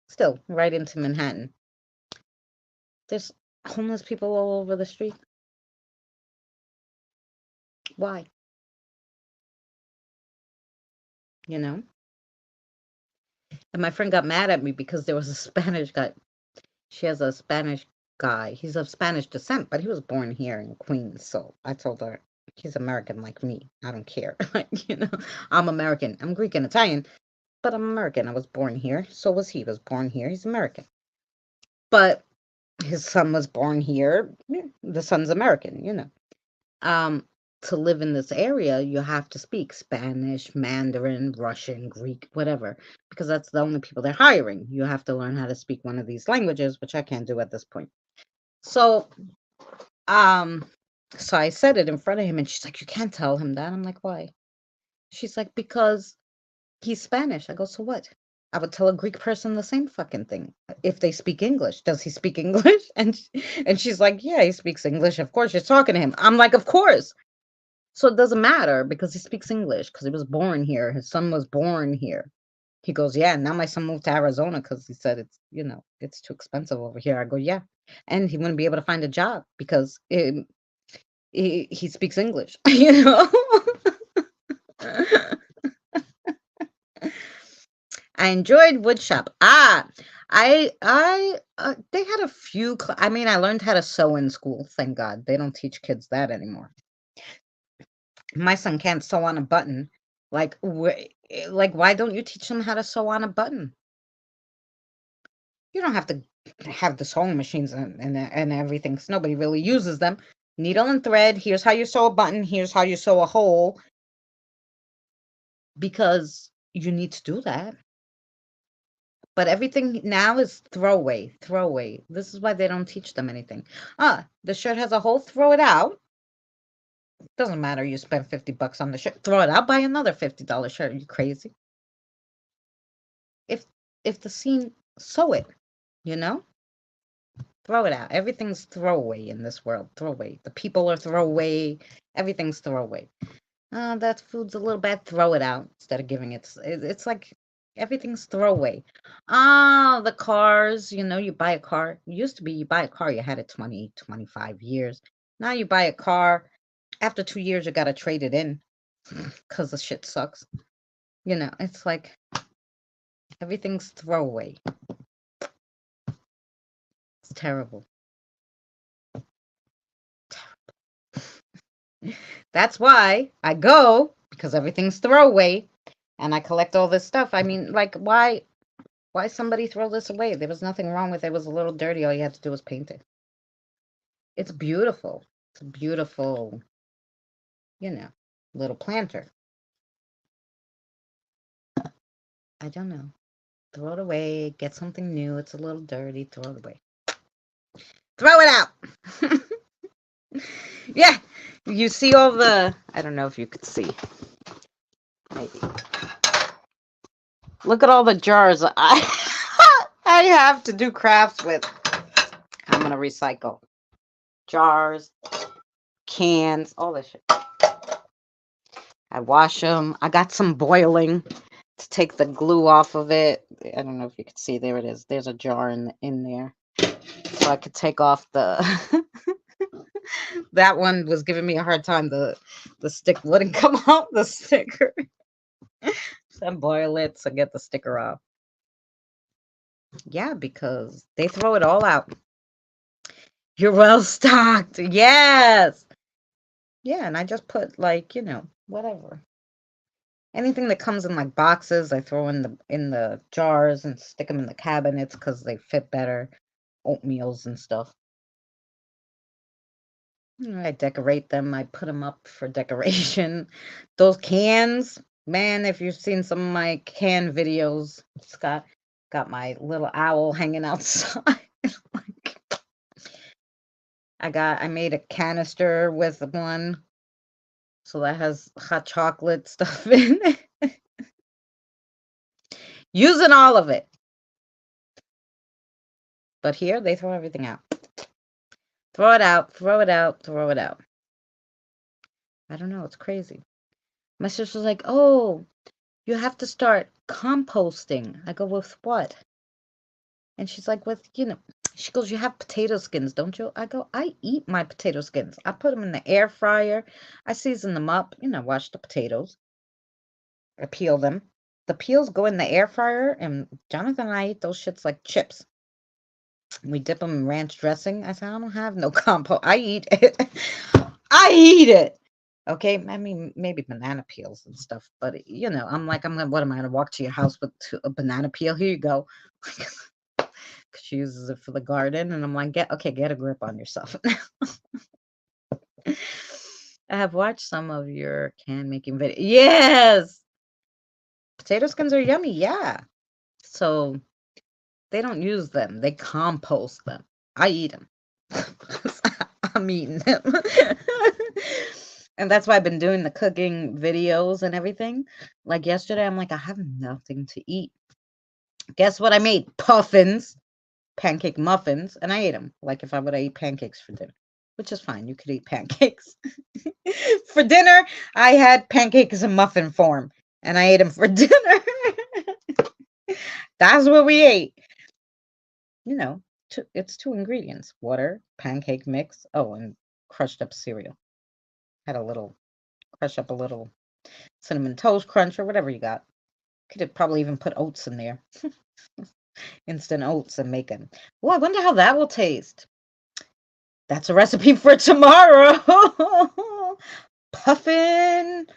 A: still right into Manhattan. There's homeless people all over the street. Why? You know? And my friend got mad at me because there was a Spanish guy. She has a Spanish guy. He's of Spanish descent, but he was born here in Queens. So I told her he's American like me. I don't care. I'm American. I'm Greek and Italian, but I'm American. I was born here. So was he. Was born here. He's American. But his son was born here. The son's American. To live in this area, you have to speak Spanish, Mandarin, Russian, Greek, whatever, because that's the only people they're hiring. You have to learn how to speak one of these languages, which I can't do at this point. So, so I said it in front of him, and she's like, "You can't tell him that." I'm like, "Why?" She's like, "Because he's Spanish." I go, "So what?" I would tell a Greek person the same fucking thing. If they speak English, does he speak English? And she's like, yeah, he speaks English. Of course, you're talking to him. I'm like, of course. So it doesn't matter because he speaks English because he was born here. His son was born here. He goes, yeah. Now my son moved to Arizona because he said it's, it's too expensive over here. I go, yeah. And he wouldn't be able to find a job because he speaks English, I enjoyed woodshop. They had a few. I mean, I learned how to sew in school. Thank God they don't teach kids that anymore. My son can't sew on a button. Like, why don't you teach them how to sew on a button? You don't have to have the sewing machines and everything. 'Cause nobody really uses them. Needle and thread. Here's how you sew a button. Here's how you sew a hole. Because you need to do that. But everything now is throwaway. This is why they don't teach them anything. The shirt has a hole, throw it out. Doesn't matter, you spent $50 on the shirt. Throw it out, buy another $50 shirt. Are you crazy? If the seam, sew it, Throw it out. Everything's throwaway in this world. Throwaway. The people are throwaway. Everything's throwaway. That food's a little bad. Throw it out instead of giving it. It's like everything's throwaway. The cars, you buy a car. It used to be you buy a car, you had it 20, 25 years. Now you buy a car. After 2 years, you got to trade it in because the shit sucks. It's like everything's throwaway. It's terrible. That's why I go, because everything's throwaway, and I collect all this stuff. I mean, like, why somebody throw this away? There was nothing wrong with it. It was a little dirty. All you had to do was paint it. It's beautiful. It's a beautiful, little planter. I don't know. Throw it away. Get something new. It's a little dirty. Throw it away. Throw it out. Yeah. You see all the, I don't know if you could see. Maybe. Look at all the jars I have to do crafts with. I'm going to recycle. Jars, cans, all this shit. I wash them. I got some boiling to take the glue off of it. I don't know if you can see. There it is. There's a jar in there. So I could take off the... That one was giving me a hard time. The stick wouldn't come off, the sticker. So I boil it to get the sticker off. Yeah, because they throw it all out. You're well stocked. Yes. Yeah, and I just put whatever. Anything that comes in like boxes, I throw in the jars and stick them in the cabinets because they fit better. Oatmeals and stuff. I decorate them. I put them up for decoration. Those cans, man, if you've seen some of my can videos, it's got my little owl hanging outside. I made a canister with one. So that has hot chocolate stuff in it. Using all of it. But here, they throw everything out. Throw it out, throw it out, throw it out. I don't know. It's crazy. My sister's like, oh, you have to start composting. I go, with what? And she's like, with, she goes, you have potato skins, don't you? I go, I eat my potato skins. I put them in the air fryer. I season them up, wash the potatoes. I peel them. The peels go in the air fryer, and Jonathan and I eat those shits like chips. We dip them in ranch dressing. I said, I don't have no compost. I eat it. I eat it. Okay, I mean, maybe banana peels and stuff, but I'm like, what am I gonna walk to your house with a banana peel? Here you go. She uses it for the garden, and I'm like, get a grip on yourself. I have watched some of your can making videos. Yes, potato skins are yummy. Yeah, so they don't use them; they compost them. I eat them. I'm eating them. And that's why I've been doing the cooking videos and everything. Like yesterday, I'm like, I have nothing to eat. Guess what I made? Puffins, pancake muffins, and I ate them like if I would have eat pancakes for dinner, which is fine. You could eat pancakes. For dinner, I had pancakes in muffin form, and I ate them for dinner. That's what we ate. You know, it's 2 ingredients: water, pancake mix. Oh, and crushed up cereal. Had a little, crush up a little cinnamon toast crunch or whatever you got. Could have probably even put oats in there. Instant oats and make them. Oh, I wonder how that will taste. That's a recipe for tomorrow. Puffin.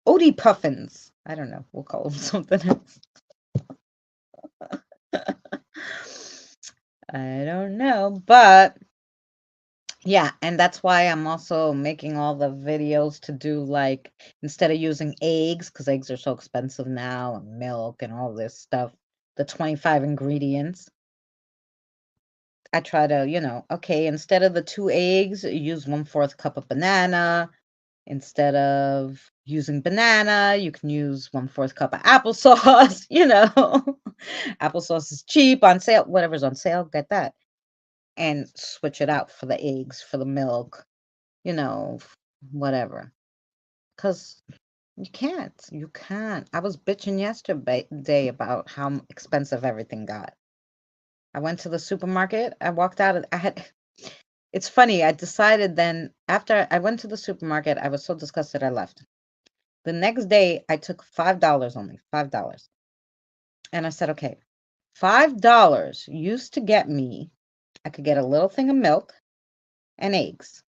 A: Odie puffins. I don't know. We'll call them something else. I don't know, but yeah, and that's why I'm also making all the videos to do, like, instead of using eggs, because eggs are so expensive now, and milk and all this stuff, the 25 ingredients. I try to, okay, instead of the 2 eggs, use 1/4 cup of banana. Instead of using banana, you can use 1/4 cup of applesauce. Applesauce is cheap, on sale, whatever's on sale, get that. And switch it out for the eggs, for the milk, you know, whatever. Because you can't. I was bitching yesterday about how expensive everything got. I went to the supermarket. I walked out. It's funny. I decided then, after I went to the supermarket, I was so disgusted I left. The next day, I took $5 only, $5. And I said, okay, $5 used to get me, I could get a little thing of milk and eggs,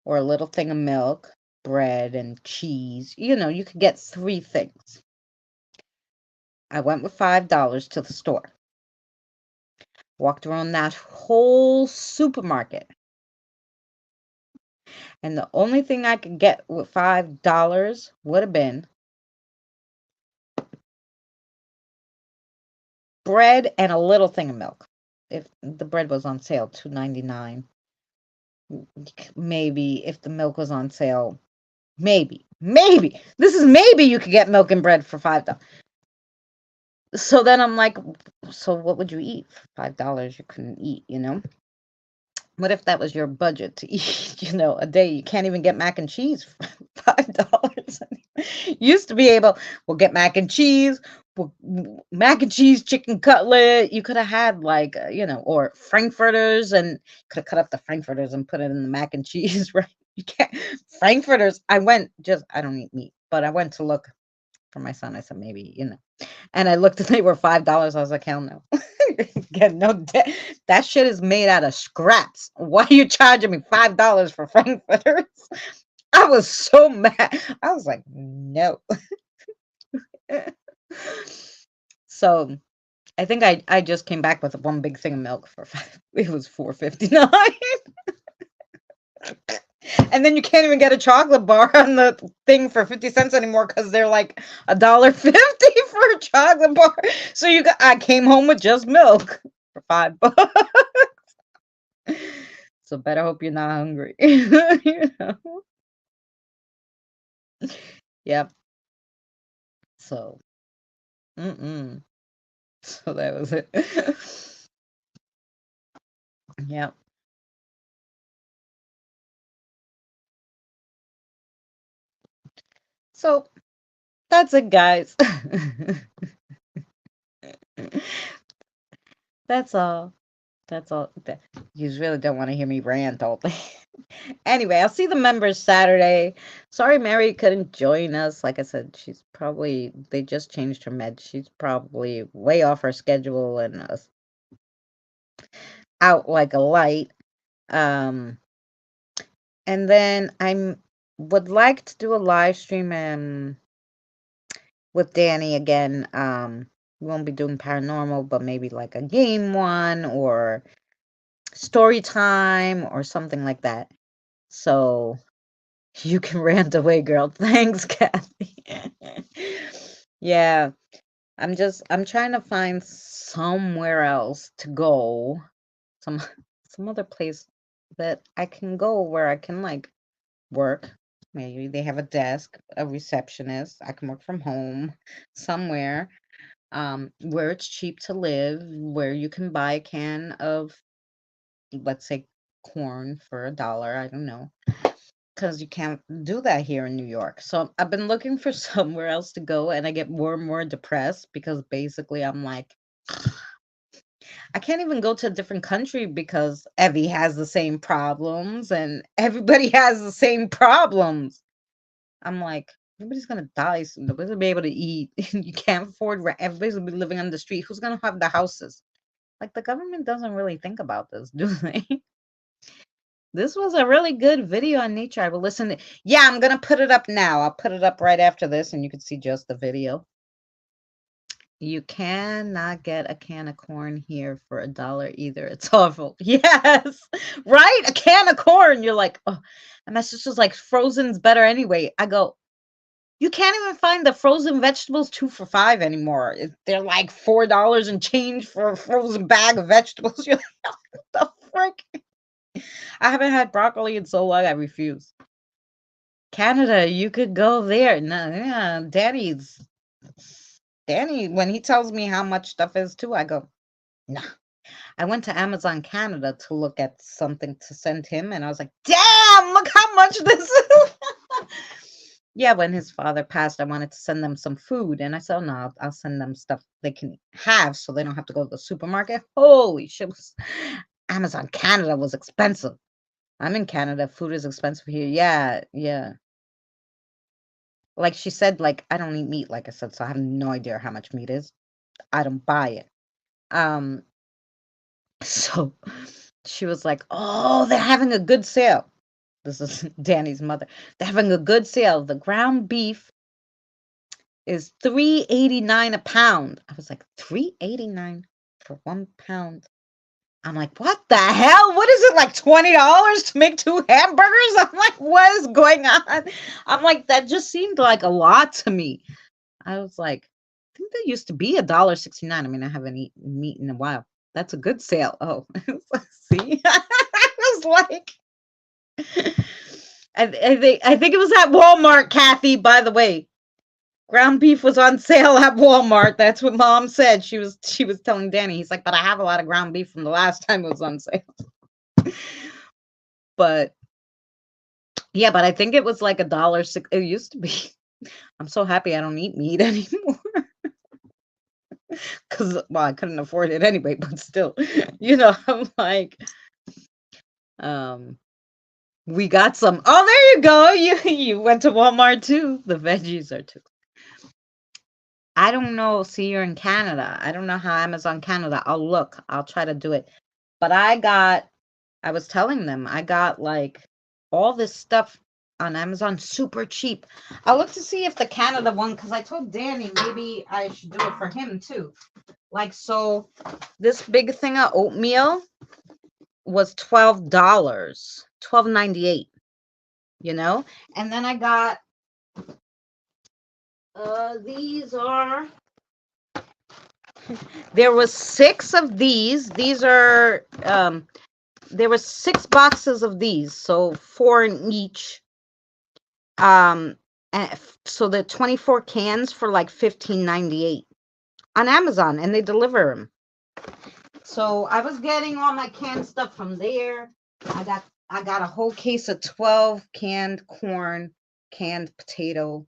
A: or a little thing of milk, bread, and cheese. You could get 3 things. I went with $5 to the store, walked around that whole supermarket. And the only thing I could get with $5 would have been bread and a little thing of milk. If the bread was on sale, $2.99. Maybe if the milk was on sale, maybe this is maybe you could get milk and bread for $5. So then I'm like, so what would you eat for $5? You couldn't eat. What if that was your budget to eat, a day? You can't even get mac and cheese for $5. Used to be able, we'll get mac and cheese, chicken cutlet. You could have had, like, or frankfurters, and could have cut up the frankfurters and put it in the mac and cheese, right? You can't. Frankfurters, I don't eat meat, but I went to look for my son. I said, maybe, and I looked and they were $5. I was like, hell no. Get no debt. That shit is made out of scraps. Why are you charging me $5 for frankfurters? I was so mad. I was like, no. So I think I just came back with one big thing of milk for it was $4.59. And then you can't even get a chocolate bar on the thing for 50 cents anymore, because they're like $1.50 for a chocolate bar. So I came home with just milk for $5. So better hope you're not hungry. Yep. So, so that was it. Yep. So that's it, guys. That's all. That's all. You really don't want to hear me rant all day. Anyway, I'll see the members Saturday. Sorry Mary couldn't join us. Like I said, they just changed her med. She's probably way off her schedule and out like a light. And then I would like to do a live stream with Danny again. We won't be doing paranormal, but maybe like a game one or story time or something like that. So you can rant away, girl. Thanks, Kathy. Yeah, I'm trying to find somewhere else to go, some other place that I can go where I can, like, work. Maybe they have a desk, a receptionist. I can work from home somewhere where it's cheap to live, where you can buy a can of, let's say, corn for $1. I don't know, because you can't do that here in New York. So I've been looking for somewhere else to go, and I get more and more depressed because basically I'm like, I can't even go to a different country because Evie has the same problems and everybody has the same problems. I'm like, everybody's gonna die soon. Nobody's gonna be able to eat. You can't afford rent. Everybody's gonna be living on the street. Who's gonna have the houses? Like, the government doesn't really think about this, do they? This was a really good video on nature. I will listen to. Yeah, I'm gonna put it up now. I'll put it up right after this, and you can see just the video. You cannot get a can of corn here for $1 either. It's awful. Yes, right? A can of corn. You're like, oh, and my sister's like, frozen's better anyway. I go, you can't even find the frozen vegetables 2 for $5 anymore. They're like $4 and change for a frozen bag of vegetables. You're like, what the frick? I haven't had broccoli in so long. I refuse. Canada, you could go there. No, yeah, Danny, when he tells me how much stuff is too, I go, nah. I went to Amazon Canada to look at something to send him, and I was like, damn, look how much this is. Yeah, when his father passed, I wanted to send them some food, and I said, oh, no, I'll send them stuff they can have so they don't have to go to the supermarket. Holy shit, Amazon Canada was expensive. I'm in Canada. Food is expensive here. Yeah, yeah. Like she said, like, I don't eat meat, like I said, so I have no idea how much meat is. I don't buy it. So she was like, oh, they're having a good sale. This is Danny's mother. They're having a good sale. The ground beef is $3.89 a pound. I was like, $3.89 for 1 pound. I'm like, what the hell? What is it, like $20 to make 2 hamburgers? I'm like, what is going on? I'm like, that just seemed like a lot to me. I was like, I think that used to be $1.69. I mean, I haven't eaten meat in a while. That's a good sale. Oh, see, I was like, I think it was at Walmart, Kathy. By the way, ground beef was on sale at Walmart. That's what Mom said. She was telling Danny. He's like, but I have a lot of ground beef from the last time it was on sale. But yeah, but I think it was like $1.06. It used to be. I'm so happy I don't eat meat anymore. Because, well, I couldn't afford it anyway, but still, I'm like, we got some. Oh, there you go. You went to Walmart too. The veggies are too. I don't know. See, you're in Canada. I don't know how Amazon Canada. I'll look. I'll try to do it. But I was telling them, I got like all this stuff on Amazon super cheap. I'll look to see if the Canada one, because I told Danny maybe I should do it for him too. Like, so this big thing of oatmeal was $12, $12.98, and then I got these are, there was 6 of these. These are there was 6 boxes of these, so 4 in each. And so the 24 cans for like $15.98 on Amazon, and they deliver them. So I was getting all my canned stuff from there. I got a whole case of 12 canned corn, canned potato.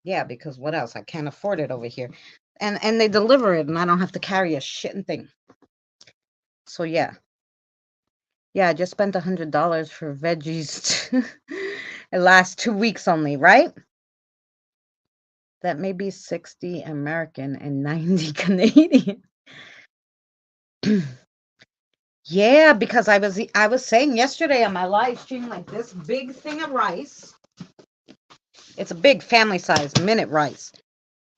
A: Yeah, because what else? I can't afford it over here. And they deliver it, and I don't have to carry a shitting thing. So yeah. Yeah, I just spent $100 for veggies. It lasts 2 weeks only, right? That may be 60 American and 90 Canadian. Yeah, because I was saying yesterday on my live stream, like, this big thing of rice. It's a big family size minute rice.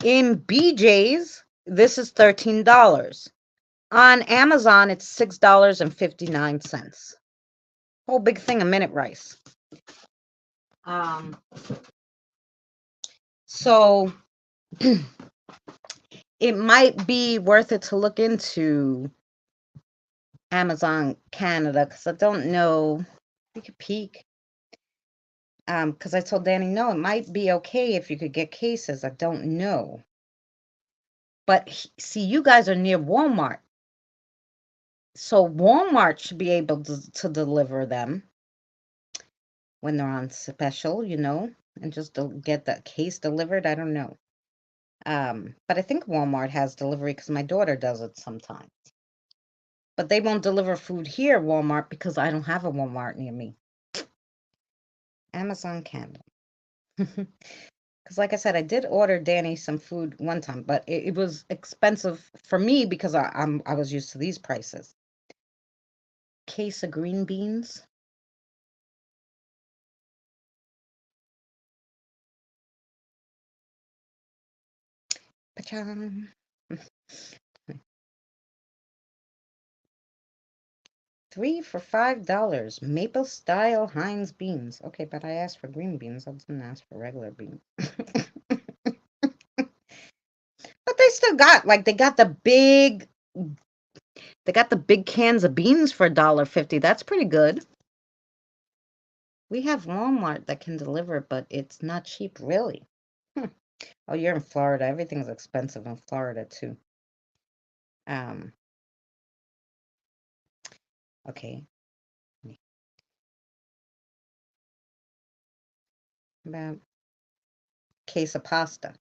A: In BJ's, this is $13. On Amazon, it's $6.59. Whole big thing of minute rice. So it might be worth it to look into Amazon Canada, because I don't know. You could peek. Because I told Danny, no, it might be okay if you could get cases. I don't know. But see, you guys are near Walmart. So Walmart should be able to deliver them when they're on special, and just get that case delivered. I don't know. But I think Walmart has delivery because my daughter does it sometimes. But they won't deliver food here, Walmart, because I don't have a Walmart near me. Amazon Candle. Because like I said, I did order Danny some food one time, but it was expensive for me because I was used to these prices. Case of green beans. Pacham. 3 for $5. Maple style Heinz beans. Okay, but I asked for green beans. I didn't ask for regular beans. But they still got they got the big cans of beans for $1.50. That's pretty good. We have Walmart that can deliver, but it's not cheap, really. Oh, you're in Florida. Everything's expensive in Florida too. Okay. About case of pasta.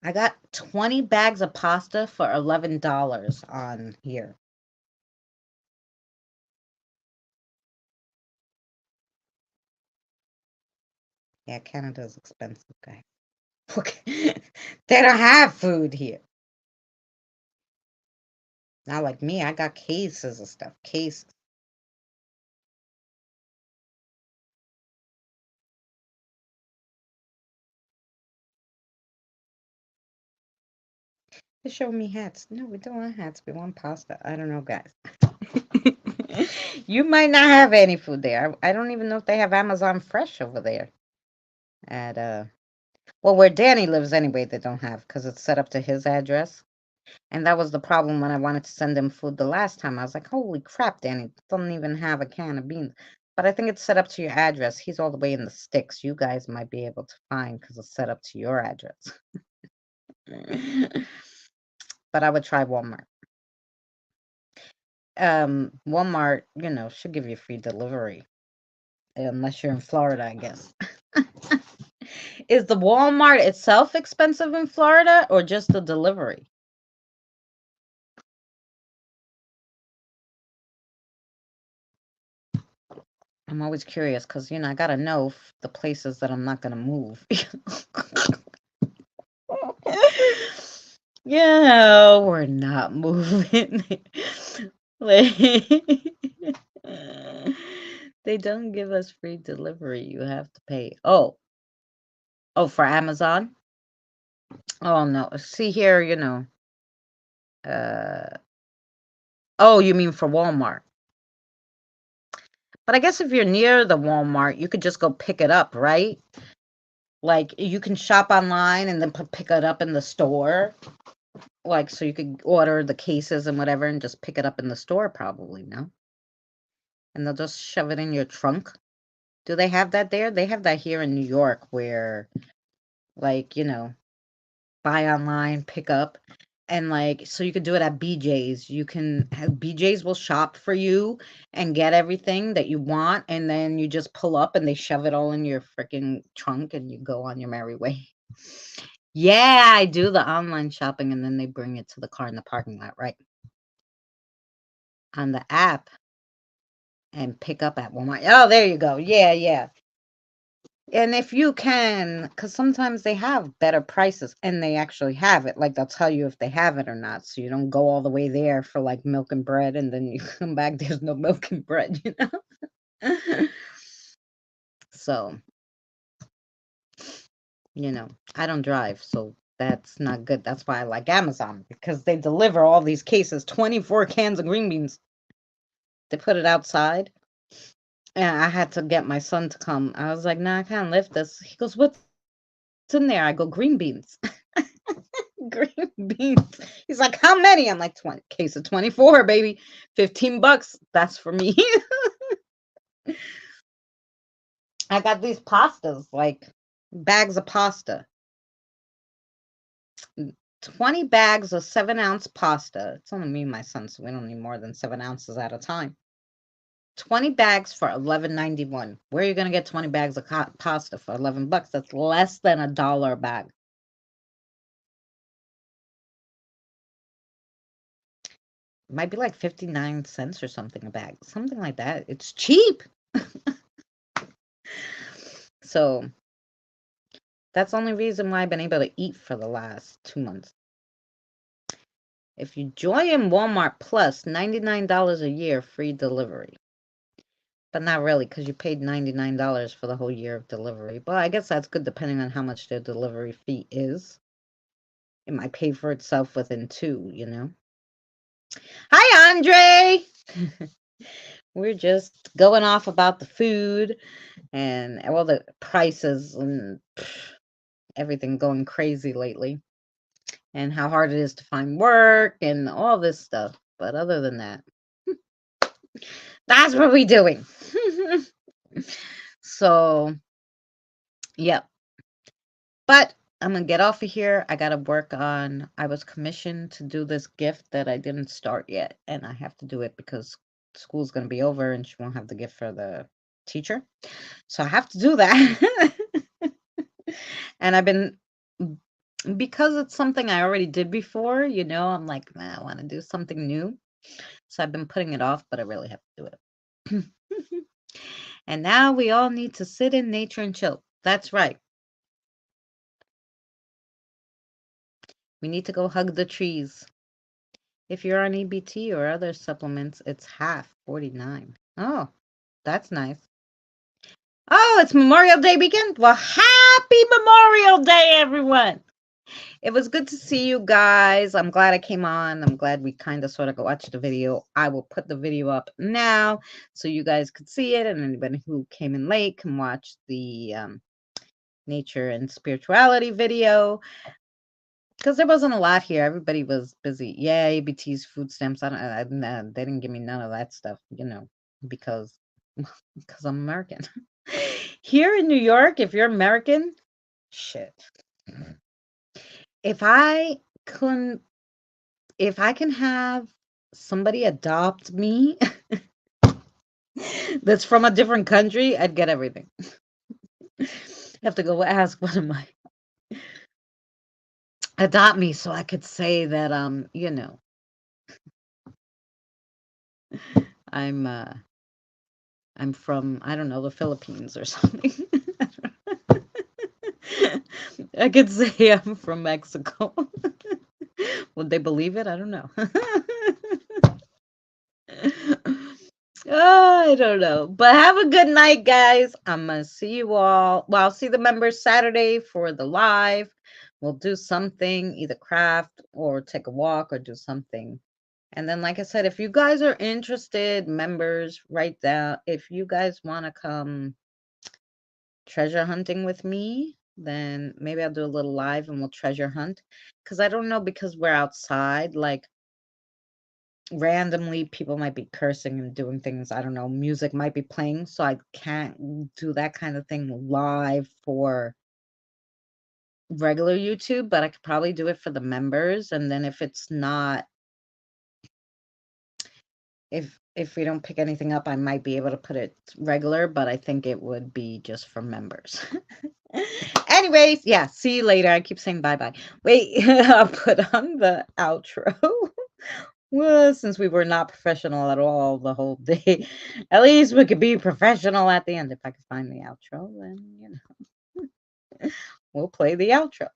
A: I got 20 bags of pasta for $11 on here. Yeah, Canada's expensive, guys. Okay. They don't have food here. Not like me. I got cases of stuff. Cases. They show me hats. No, we don't want hats. We want pasta. I don't know, guys. You might not have any food there. I don't even know if they have Amazon Fresh over there. Well, where Danny lives anyway, they don't have because it's set up to his address. And that was the problem when I wanted to send him food the last time. I was like, holy crap, Danny, don't even have a can of beans. But I think it's set up to your address. He's all the way in the sticks. You guys might be able to find because it's set up to your address. But I would try Walmart. Walmart, should give you free delivery. Unless you're in Florida, I guess. Is the Walmart itself expensive in Florida or just the delivery? I'm always curious because, I got to know the places that I'm not going to move. We're not moving. They don't give us free delivery. You have to pay. Oh, for Amazon? Oh, no. See here, oh, you mean for Walmart? But I guess if you're near the Walmart, you could just go pick it up, right? Like you can shop online and then pick it up in the store. So you could order the cases and whatever and just pick it up in the store probably, no? And they'll just shove it in your trunk. Do they have that there? They have that here in New York where buy online, pick up. And so you could do it at BJ's. You can have BJ's will shop for you and get everything that you want. And then you just pull up and they shove it all in your freaking trunk and you go on your merry way. Yeah, I do the online shopping and then they bring it to the car in the parking lot, right? On the app and pick up at Walmart. Oh, there you go. Yeah. And if you can, because sometimes they have better prices and they actually have it. They'll tell you if they have it or not. So you don't go all the way there for milk and bread and then you come back, there's no milk and bread, So, I don't drive. So that's not good. That's why I like Amazon because they deliver all these cases, 24 cans of green beans. They put it outside. And I had to get my son to come. I was like, no, I can't lift this. He goes, what's in there? I go, green beans. Green beans. He's like, how many? I'm like, 20. Case of 24, baby. $15. That's for me. I got these pastas, bags of pasta. 20 bags of 7-ounce pasta. It's only me and my son, so we don't need more than 7 ounces at a time. 20 bags for $11.91. Where are you going to get 20 bags of pasta for $11? That's less than $1 a bag. It might be like 59 cents or something a bag. Something like that. It's cheap. So that's the only reason why I've been able to eat for the last 2 months. If you join Walmart Plus, $99 a year, free delivery. But not really, because you paid $99 for the whole year of delivery. But I guess that's good depending on how much their delivery fee is. It might pay for itself within 2, you know. Hi, Andre! We're just going off about the food and all the prices and everything going crazy lately. And how hard it is to find work and all this stuff. But other than that, that's what we're doing. So, yep. But I'm going to get off of here. I got to work on, I was commissioned to do this gift that I didn't start yet. And I have to do it because school's going to be over and she won't have the gift for the teacher. So I have to do that. And I've been, because it's something I already did before, you know, I'm like, man, I want to do something new. So I've been putting it off, but I really have to do it. And now we all need to sit in nature and chill. That's right. We need to go hug the trees. If you're on EBT or other supplements, it's half, 49. Oh, that's nice. Oh, it's Memorial Day weekend? Well, happy Memorial Day, everyone. It was good to see you guys. I'm glad I came on. I'm glad we kind of sort of watched the video. I will put the video up now so you guys could see it. And anybody who came in late can watch the nature and spirituality video. Because there wasn't a lot here. Everybody was busy. Yeah, ABT's food stamps. They didn't give me none of that stuff, you know, because I'm American. Here in New York, if you're American, shit. If I can have somebody adopt me that's from a different country, I'd get everything. I have to go ask one of my adopt me so I could say that you know, I'm from, I don't know, the Philippines or something. I could say I'm from Mexico. Would they believe it? I don't know. I don't know. But have a good night, guys. I'm going to see you all. Well, I'll see the members Saturday for the live. We'll do something, either craft or take a walk or do something. And then, like I said, if you guys are interested, members, write down. If you guys want to come treasure hunting with me, then maybe I'll do a little live and we'll treasure hunt. Because I don't know, because we're outside, like randomly people might be cursing and doing things. I don't know. Music might be playing. So I can't do that kind of thing live for regular YouTube, but I could probably do it for the members. And then if it's not, if we don't pick anything up, I might be able to put it regular, but I think it would be just for members. Anyways, yeah, see you later. I keep saying bye-bye. Wait, I'll put on the outro. Well, since we were not professional at all the whole day, at least we could be professional at the end. If I could find the outro, then, you know, we'll play the outro.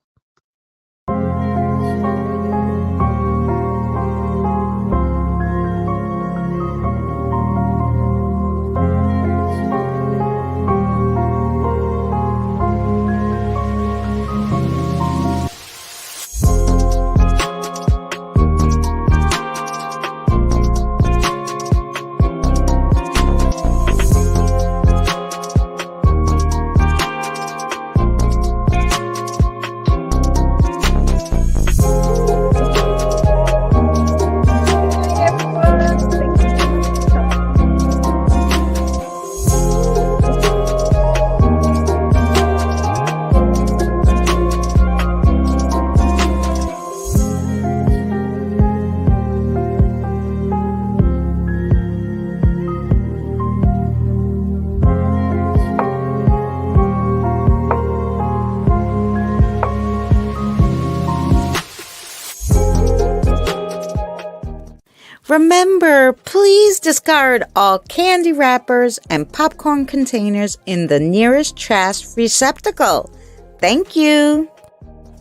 A: Remember, please discard all candy wrappers and popcorn containers in the nearest trash receptacle. Thank you.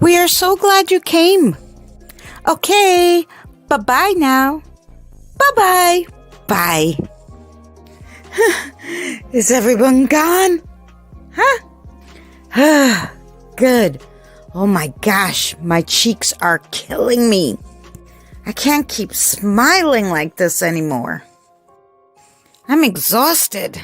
A: We are so glad you came. Okay, bye-bye now. Bye-bye. Bye. Is everyone gone? Huh? Good. Oh my gosh, my cheeks are killing me. I can't keep smiling like this anymore. I'm exhausted.